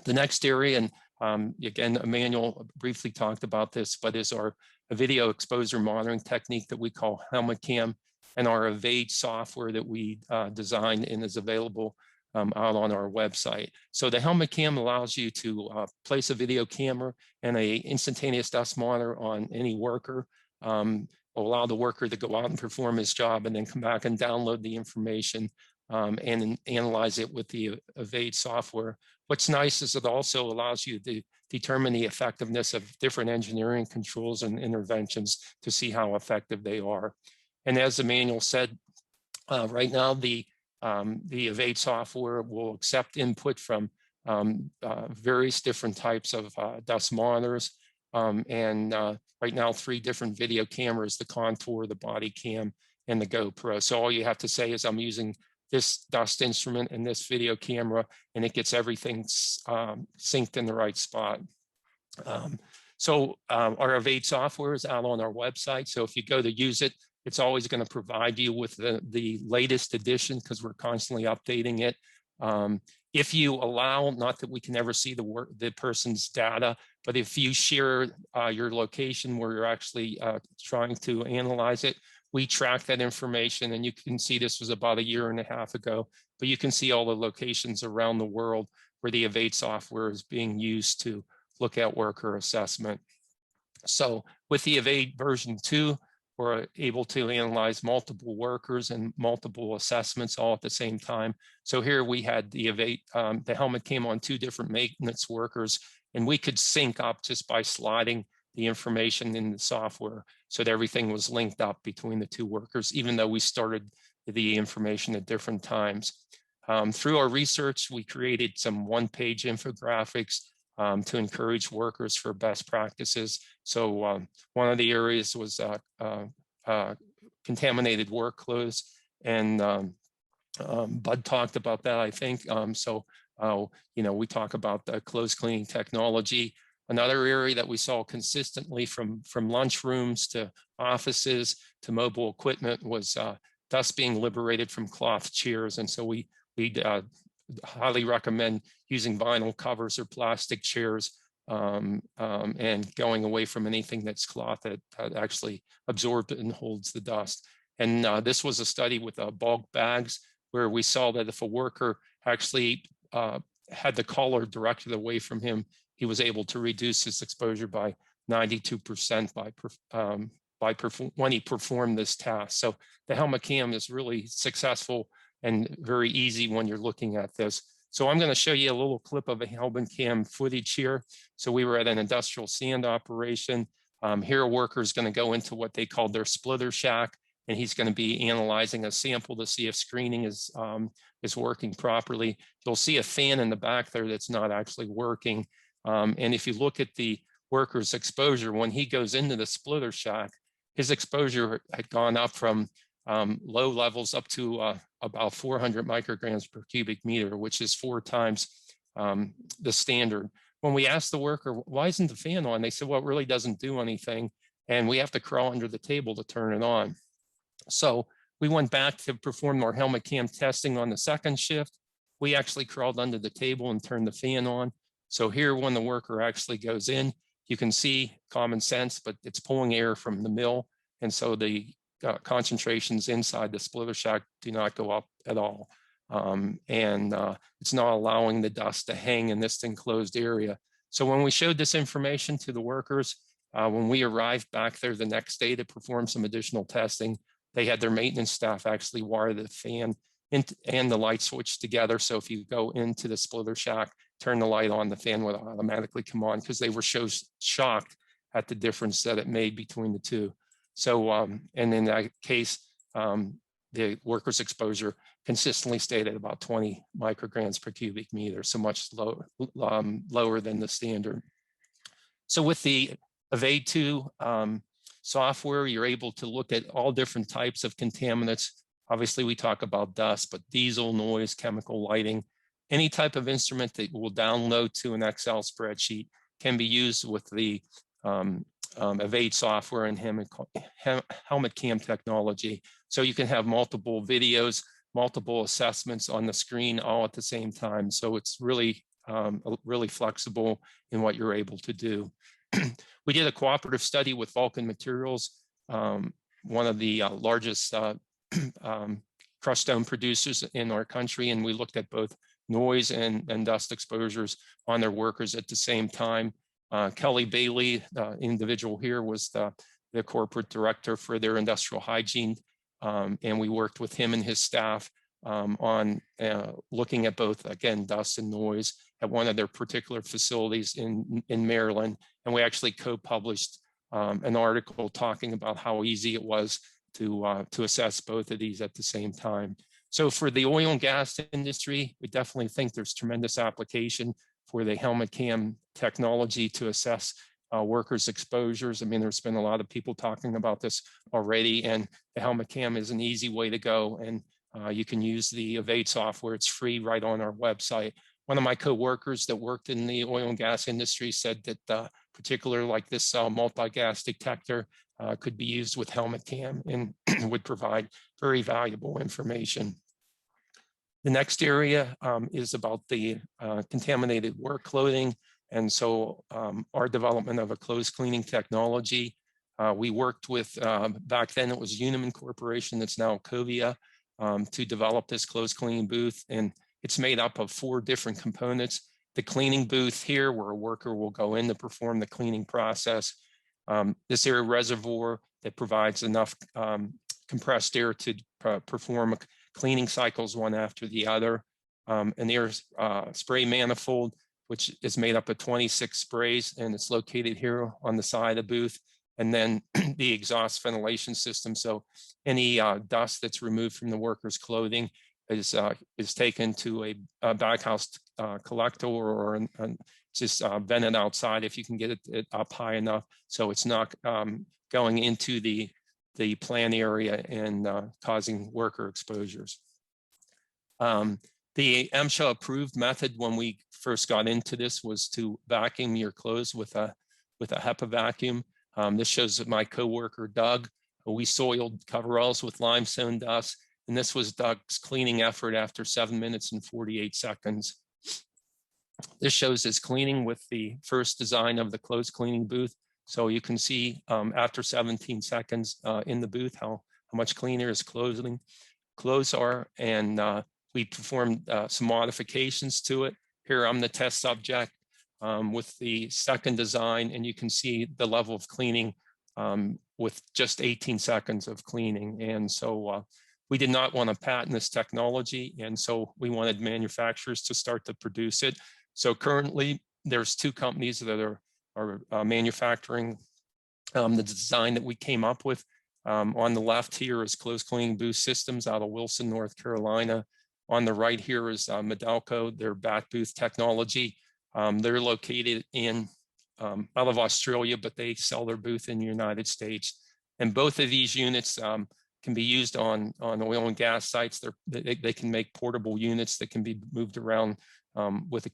Speaker 7: The next area, and again, Emmanuel briefly talked about this, but is our video exposure monitoring technique that we call Helmet Cam, and our Evade software that we designed and is available out on our website. So the Helmet Cam allows you to place a video camera and a instantaneous dust monitor on any worker, allow the worker to go out and perform his job and then come back and download the information and analyze it with the Evade software. What's nice is it also allows you to determine the effectiveness of different engineering controls and interventions to see how effective they are. And as Emmanuel said, right now the Evade software will accept input from various different types of dust monitors. Right now, 3 different video cameras: the Contour, the Body Cam, and the GoPro. So all you have to say is, I'm using this dust instrument and this video camera, and it gets everything synced in the right spot. Our Evade software is out on our website. So if you go to use it, it's always going to provide you with the latest edition, because we're constantly updating it. If you allow, not that we can ever see the person's data, but if you share your location where you're actually trying to analyze it, we track that information. And you can see this was about 1.5 years ago, but you can see all the locations around the world where the Evade software is being used to look at worker assessment. So with the Evade version 2, we're able to analyze multiple workers and multiple assessments all at the same time. So here we had the Evade, the helmet came on 2 different maintenance workers, and we could sync up just by sliding the information in the software so that everything was linked up between the 2 workers, even though we started the information at different times. Through our research, we created some 1-page infographics to encourage workers for best practices. So one of the areas was contaminated work clothes, and Bud talked about that, I think. We talk about the clothes cleaning technology. Another area that we saw consistently from lunchrooms to offices to mobile equipment was dust being liberated from cloth chairs. And so we highly recommend using vinyl covers or plastic chairs and going away from anything that's cloth that actually absorbs and holds the dust. And this was a study with bulk bags, where we saw that if a worker actually had the collar directed away from him, he was able to reduce his exposure by 92% when he performed this task. So the helmet cam is really successful and very easy when you're looking at this. So I'm going to show you a little clip of a helmet cam footage here. So we were at an industrial sand operation. Here a worker is going to go into what they call their splitter shack, and he's going to be analyzing a sample to see if screening is working properly. You'll see a fan in the back there that's not actually working. And if you look at the worker's exposure, when he goes into the splitter shack, his exposure had gone up from low levels up to about 400 micrograms per cubic meter, which is 4 times the standard. When we asked the worker, why isn't the fan on? They said, well, it really doesn't do anything, and we have to crawl under the table to turn it on. So we went back to perform our helmet cam testing on the second shift. We actually crawled under the table and turned the fan on. So here, when the worker actually goes in, you can see common sense, but it's pulling air from the mill. And so the concentrations inside the splitter shack do not go up at all. It's not allowing the dust to hang in this enclosed area. So when we showed this information to the workers, when we arrived back there the next day to perform some additional testing, they had their maintenance staff actually wire the fan and the light switch together. So if you go into the splitter shack, turn the light on, the fan would automatically come on, because they were shocked at the difference that it made between the 2. So, and in that case, the worker's exposure consistently stayed at about 20 micrograms per cubic meter, so much lower than the standard. So with the Evade 2 software, you're able to look at all different types of contaminants. Obviously, we talk about dust, but diesel, noise, chemical, lighting, any type of instrument that will download to an Excel spreadsheet can be used with the Evade software and helmet cam technology. So you can have multiple videos multiple assessments on the screen all at the same time. So it's really, really flexible in what you're able to do. We did a cooperative study with Vulcan Materials, one of the largest crushed stone producers in our country, and we looked at both noise and dust exposures on their workers at the same time. Kelly Bailey, the individual here, was the corporate director for their industrial hygiene, and we worked with him and his staff on looking at both, again, dust and noise at one of their particular facilities in Maryland. And we actually co-published an article talking about how easy it was to assess both of these at the same time. So for the oil and gas industry, we definitely think there's tremendous application for the helmet cam technology to assess workers' exposures. I mean, there's been a lot of people talking about this already, and the helmet cam is an easy way to go. And you can use the Evade software. It's free right on our website. One of my co-workers that worked in the oil and gas industry said that particular like this multi-gas detector could be used with helmet cam and would provide very valuable information. The next area is about the contaminated work clothing. And so our development of a clothes cleaning technology, we worked with, back then it was Uniman Corporation, that's now Covia, to develop this clothes cleaning booth. And it's made up of 4 different components. The cleaning booth here, where a worker will go in to perform the cleaning process. This air reservoir that provides enough compressed air to perform cleaning cycles one after the other. An air spray manifold, which is made up of 26 sprays, and it's located here on the side of the booth. And then the exhaust ventilation system. So any dust that's removed from the worker's clothing is taken to a baghouse collector or just vented outside if you can get it up high enough, so it's not going into the plant area and causing worker exposures. The Msha approved method when we first got into this was to vacuum your clothes with a HEPA vacuum. This shows my coworker Doug. We soiled coveralls with limestone dust, and this was Doug's cleaning effort after 7 minutes and 48 seconds. This shows his cleaning with the first design of the clothes cleaning booth. So you can see after 17 seconds in the booth how much cleaner his clothes are, and we performed some modifications to it. Here I'm the test subject with the second design, and you can see the level of cleaning with just 18 seconds of cleaning. And so we did not want to patent this technology, and so we wanted manufacturers to start to produce it. So currently there's 2 companies that are manufacturing the design that we came up with. On the left here is Clothes Cleaning Booth Systems out of Wilson, North Carolina. On the right here is Medelco, their bat booth technology. They're located out of Australia, but they sell their booth in the United States. And both of these units can be used on oil and gas sites. They can make portable units that can be moved around with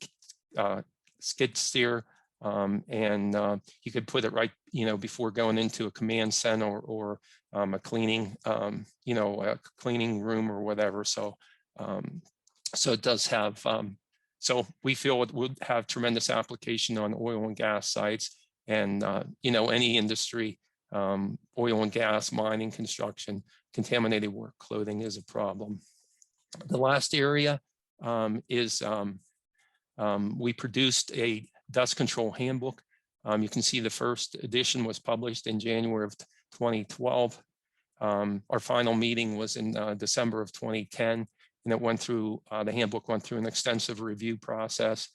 Speaker 7: a skid steer. And you could put it right, before going into a command center or a cleaning, a cleaning room or whatever. So it does have, so we feel it would have tremendous application on oil and gas sites and, any industry, oil and gas, mining, construction, contaminated work clothing is a problem. The last area is we produced a dust control handbook. You can see the first edition was published in January of 2012. Our final meeting was in December of 2010, and it went through, the handbook went through an extensive review process.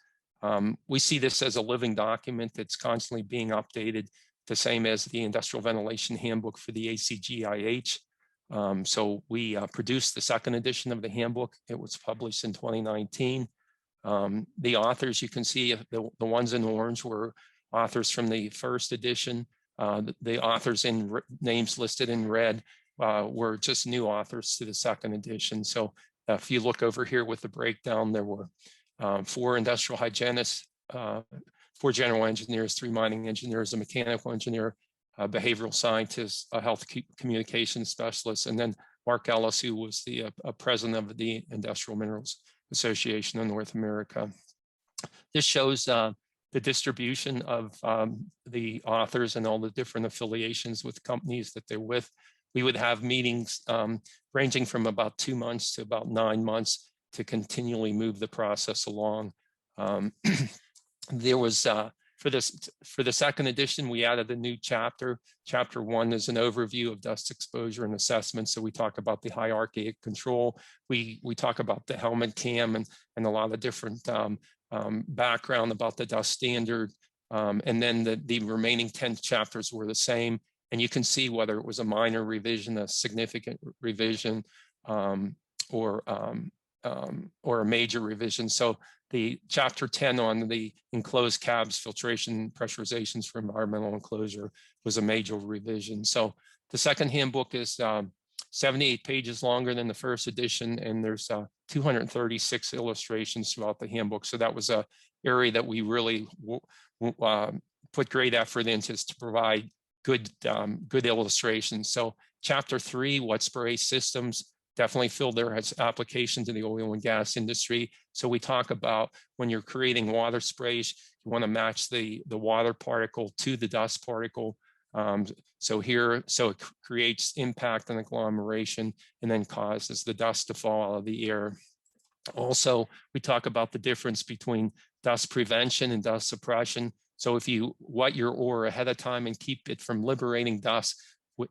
Speaker 7: We see this as a living document that's constantly being updated, the same as the Industrial Ventilation Handbook for the ACGIH. So we produced the second edition of the handbook. It was published in 2019. The authors, you can see the ones in orange were authors from the first edition. The authors in names listed in red were just new authors to the second edition. So if you look over here with the breakdown, there were 4 industrial hygienists, 4 general engineers, 3 mining engineers, a mechanical engineer, a behavioral scientist, a health communication specialist, and then Mark Ellis, who was the president of the Industrial Minerals Association of North America. This shows the distribution of the authors and all the different affiliations with companies that they're with. We would have meetings ranging from about 2 months to about 9 months to continually move the process along. There was, for the second edition, we added a new chapter. Chapter 1 is an overview of dust exposure and assessment. So we talk about the hierarchy of control. We talk about the helmet cam and a lot of different background about the dust standard. And then the remaining 10 chapters were the same. And you can see whether it was a minor revision, a significant revision, or a major revision. So the chapter 10 on the enclosed cabs, filtration, pressurizations for environmental enclosure was a major revision. So the second handbook is 78 pages longer than the first edition, and there's 236 illustrations throughout the handbook. So that was a area that we really put great effort into, to provide good illustrations. So chapter 3, what spray systems, definitely feel there has application to the oil and gas industry. So we talk about when you're creating water sprays, you want to match the water particle to the dust particle. So it creates impact and agglomeration and then causes the dust to fall out of the air. Also, we talk about the difference between dust prevention and dust suppression. So if you wet your ore ahead of time and keep it from liberating dust,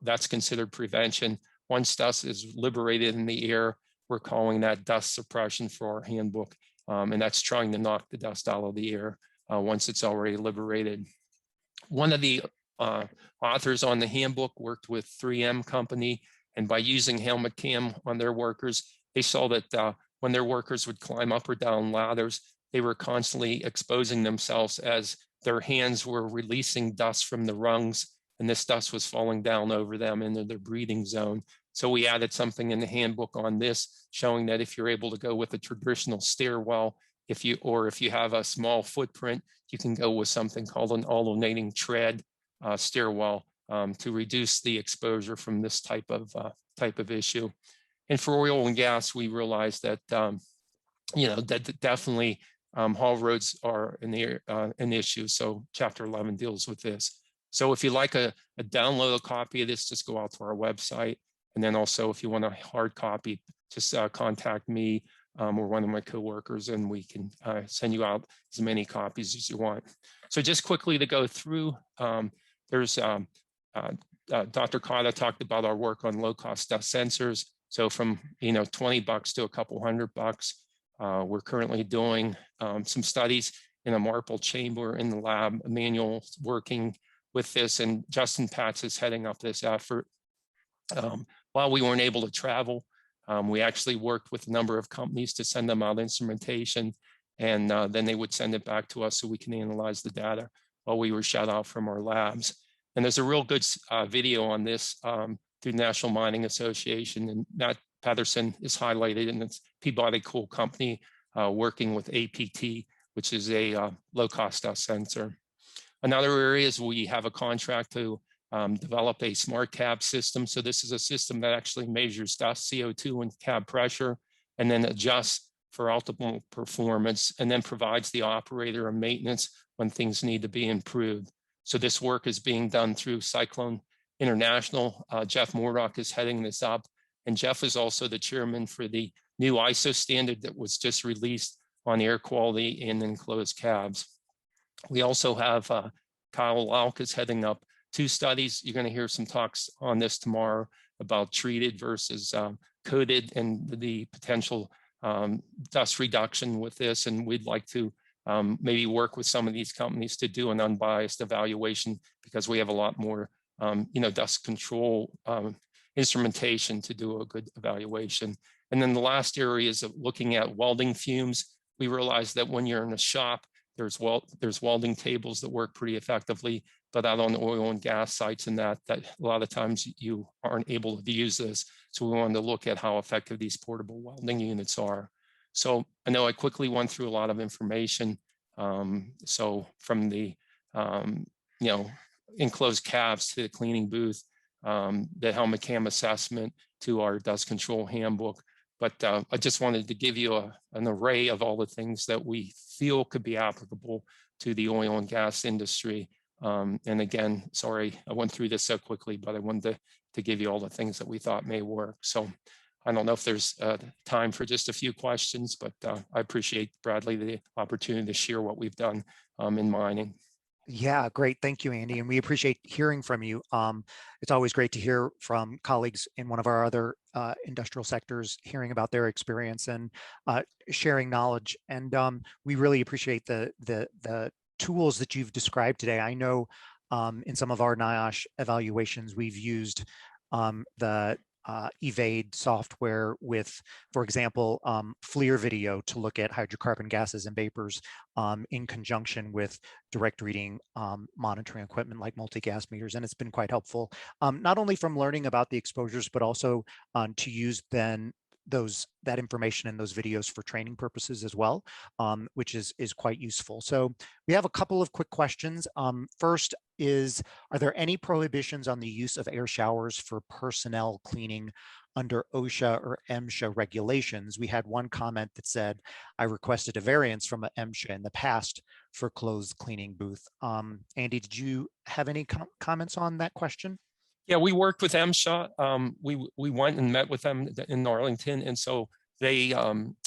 Speaker 7: that's considered prevention. Once dust is liberated in the air, we're calling that dust suppression for our handbook. And that's trying to knock the dust out of the air once it's already liberated. One of the authors on the handbook worked with 3M company, and by using helmet cam on their workers, they saw that when their workers would climb up or down ladders, they were constantly exposing themselves as their hands were releasing dust from the rungs, and this dust was falling down over them into their breathing zone. So we added something in the handbook on this, showing that if you're able to go with a traditional stairwell, if you have a small footprint, you can go with something called an alternating tread stairwell to reduce the exposure from this type of issue. And for oil and gas, we realized that that definitely haul roads are an issue. So Chapter 11 deals with this. So if you like a download copy of this, just go out to our website. And then also, if you want a hard copy, just contact me or one of my coworkers, and we can send you out as many copies as you want. So just quickly to go through, there's Dr. Cotta talked about our work on low-cost dust sensors. So from $20 to a couple $100. We're currently doing some studies in a Marple chamber in the lab, manual working with this, and Justin Patz is heading up this effort. While we weren't able to travel, we actually worked with a number of companies to send them out instrumentation, and then they would send it back to us so we can analyze the data while we were shut out from our labs. And there's a real good video on this through National Mining Association, and Matt Patterson is highlighted, and it's Peabody Coal Company working with APT, which is a low-cost dust sensor. Another area is we have a contract to develop a smart cab system. So this is a system that actually measures dust, CO2, and cab pressure, and then adjusts for optimal performance, and then provides the operator a maintenance when things need to be improved. So this work is being done through Cyclone International. Jeff Murdoch is heading this up, and Jeff is also the chairman for the new ISO standard that was just released on air quality in enclosed cabs. We also have Kyle Lauk is heading up 2 studies. You're going to hear some talks on this tomorrow about treated versus coated and the potential dust reduction with this. And we'd like to maybe work with some of these companies to do an unbiased evaluation, because we have a lot more dust control instrumentation to do a good evaluation. And then the last area is looking at welding fumes. We realize that when you're in a shop, there's welding tables that work pretty effectively, but out on the oil and gas sites and that a lot of times you aren't able to use this. So we wanted to look at how effective these portable welding units are. So I know I quickly went through a lot of information. So from the enclosed cabs to the cleaning booth, the helmet cam assessment, to our dust control handbook. But I just wanted to give you an array of all the things that we feel could be applicable to the oil and gas industry. And again, sorry, I went through this so quickly, but I wanted to give you all the things that we thought may work. So I don't know if there's time for just a few questions, but I appreciate, Bradley, the opportunity to share what we've done in mining.
Speaker 2: Yeah, great. Thank you, Andy. And we appreciate hearing from you. It's always great to hear from colleagues in one of our other industrial sectors, hearing about their experience and sharing knowledge. And we really appreciate the tools that you've described today. I know in some of our Niosh evaluations, we've used the evade software with, for example, FLIR video to look at hydrocarbon gases and vapors in conjunction with direct reading monitoring equipment like multi-gas meters. And it's been quite helpful, not only from learning about the exposures, but also to use then that information in those videos for training purposes as well, which is quite useful. So we have a couple of quick questions. First is, are there any prohibitions on the use of air showers for personnel cleaning under OSHA or Msha regulations? We had one comment that said, I requested a variance from a Msha in the past for closed cleaning booth. Andy, did you have any comments on that question?
Speaker 7: Yeah, we worked with Msha. We went and met with them in Arlington, and so they,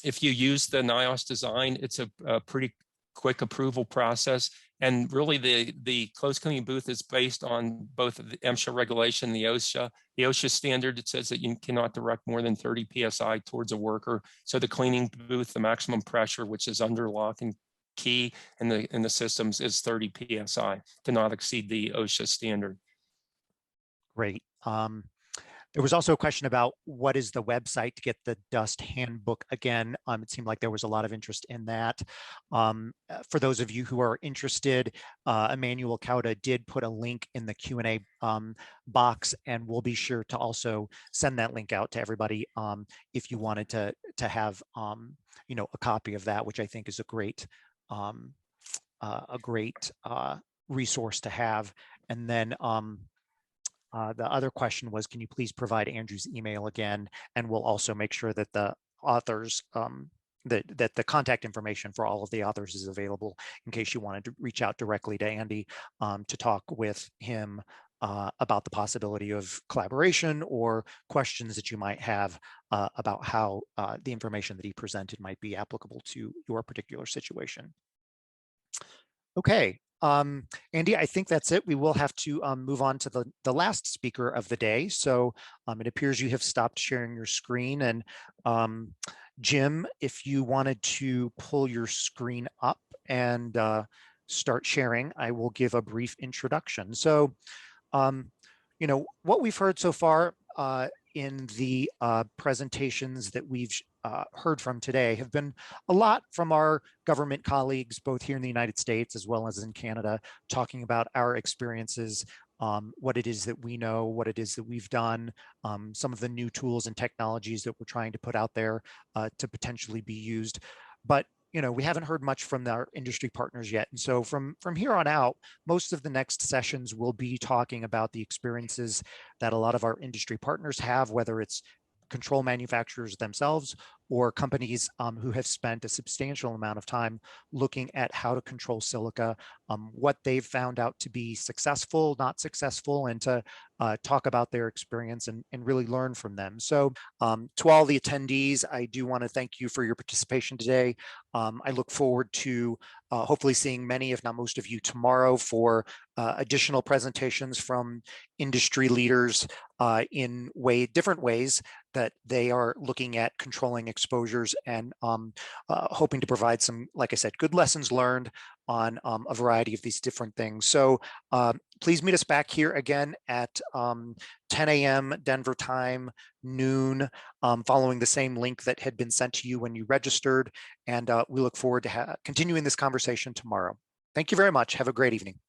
Speaker 7: if you use the Niosh design, it's a pretty quick approval process. And really, the closed cleaning booth is based on both the Msha regulation, the OSHA standard. It says that you cannot direct more than 30 psi towards a worker. So the cleaning booth, the maximum pressure, which is under lock and key in the systems, is 30 psi to not exceed the OSHA standard.
Speaker 2: Great. There was also a question about what is the website to get the dust handbook again. It seemed like there was a lot of interest in that. For those of you who are interested, Emmanuel Cauda did put a link in the Q&A box, and we'll be sure to also send that link out to everybody if you wanted to have a copy of that, which I think is a great resource to have. And then the other question was, can you please provide Andrew's email again? And we'll also make sure that the authors, that the contact information for all of the authors is available in case you wanted to reach out directly to Andy to talk with him about the possibility of collaboration or questions that you might have about how the information that he presented might be applicable to your particular situation. Okay. Andy, I think that's it. We will have to move on to the last speaker of the day. So it appears you have stopped sharing your screen. And Jim, if you wanted to pull your screen up and start sharing, I will give a brief introduction. So, what we've heard so far in the presentations that we've heard from today have been a lot from our government colleagues, both here in the United States as well as in Canada, talking about our experiences, what it is that we know, what it is that we've done, some of the new tools and technologies that we're trying to put out there to potentially be used. But we haven't heard much from our industry partners yet. And so from here on out, most of the next sessions will be talking about the experiences that a lot of our industry partners have, whether it's control manufacturers themselves or companies who have spent a substantial amount of time looking at how to control silica, what they've found out to be successful, not successful, and to talk about their experience and really learn from them. So to all the attendees, I do want to thank you for your participation today. I look forward to hopefully seeing many, if not most of you, tomorrow for additional presentations from industry leaders in different ways that they are looking at controlling exposures and hoping to provide some, like I said, good lessons learned on a variety of these different things. So please meet us back here again at 10 a.m. Denver time, noon, following the same link that had been sent to you when you registered. And we look forward to continuing this conversation tomorrow. Thank you very much. Have a great evening.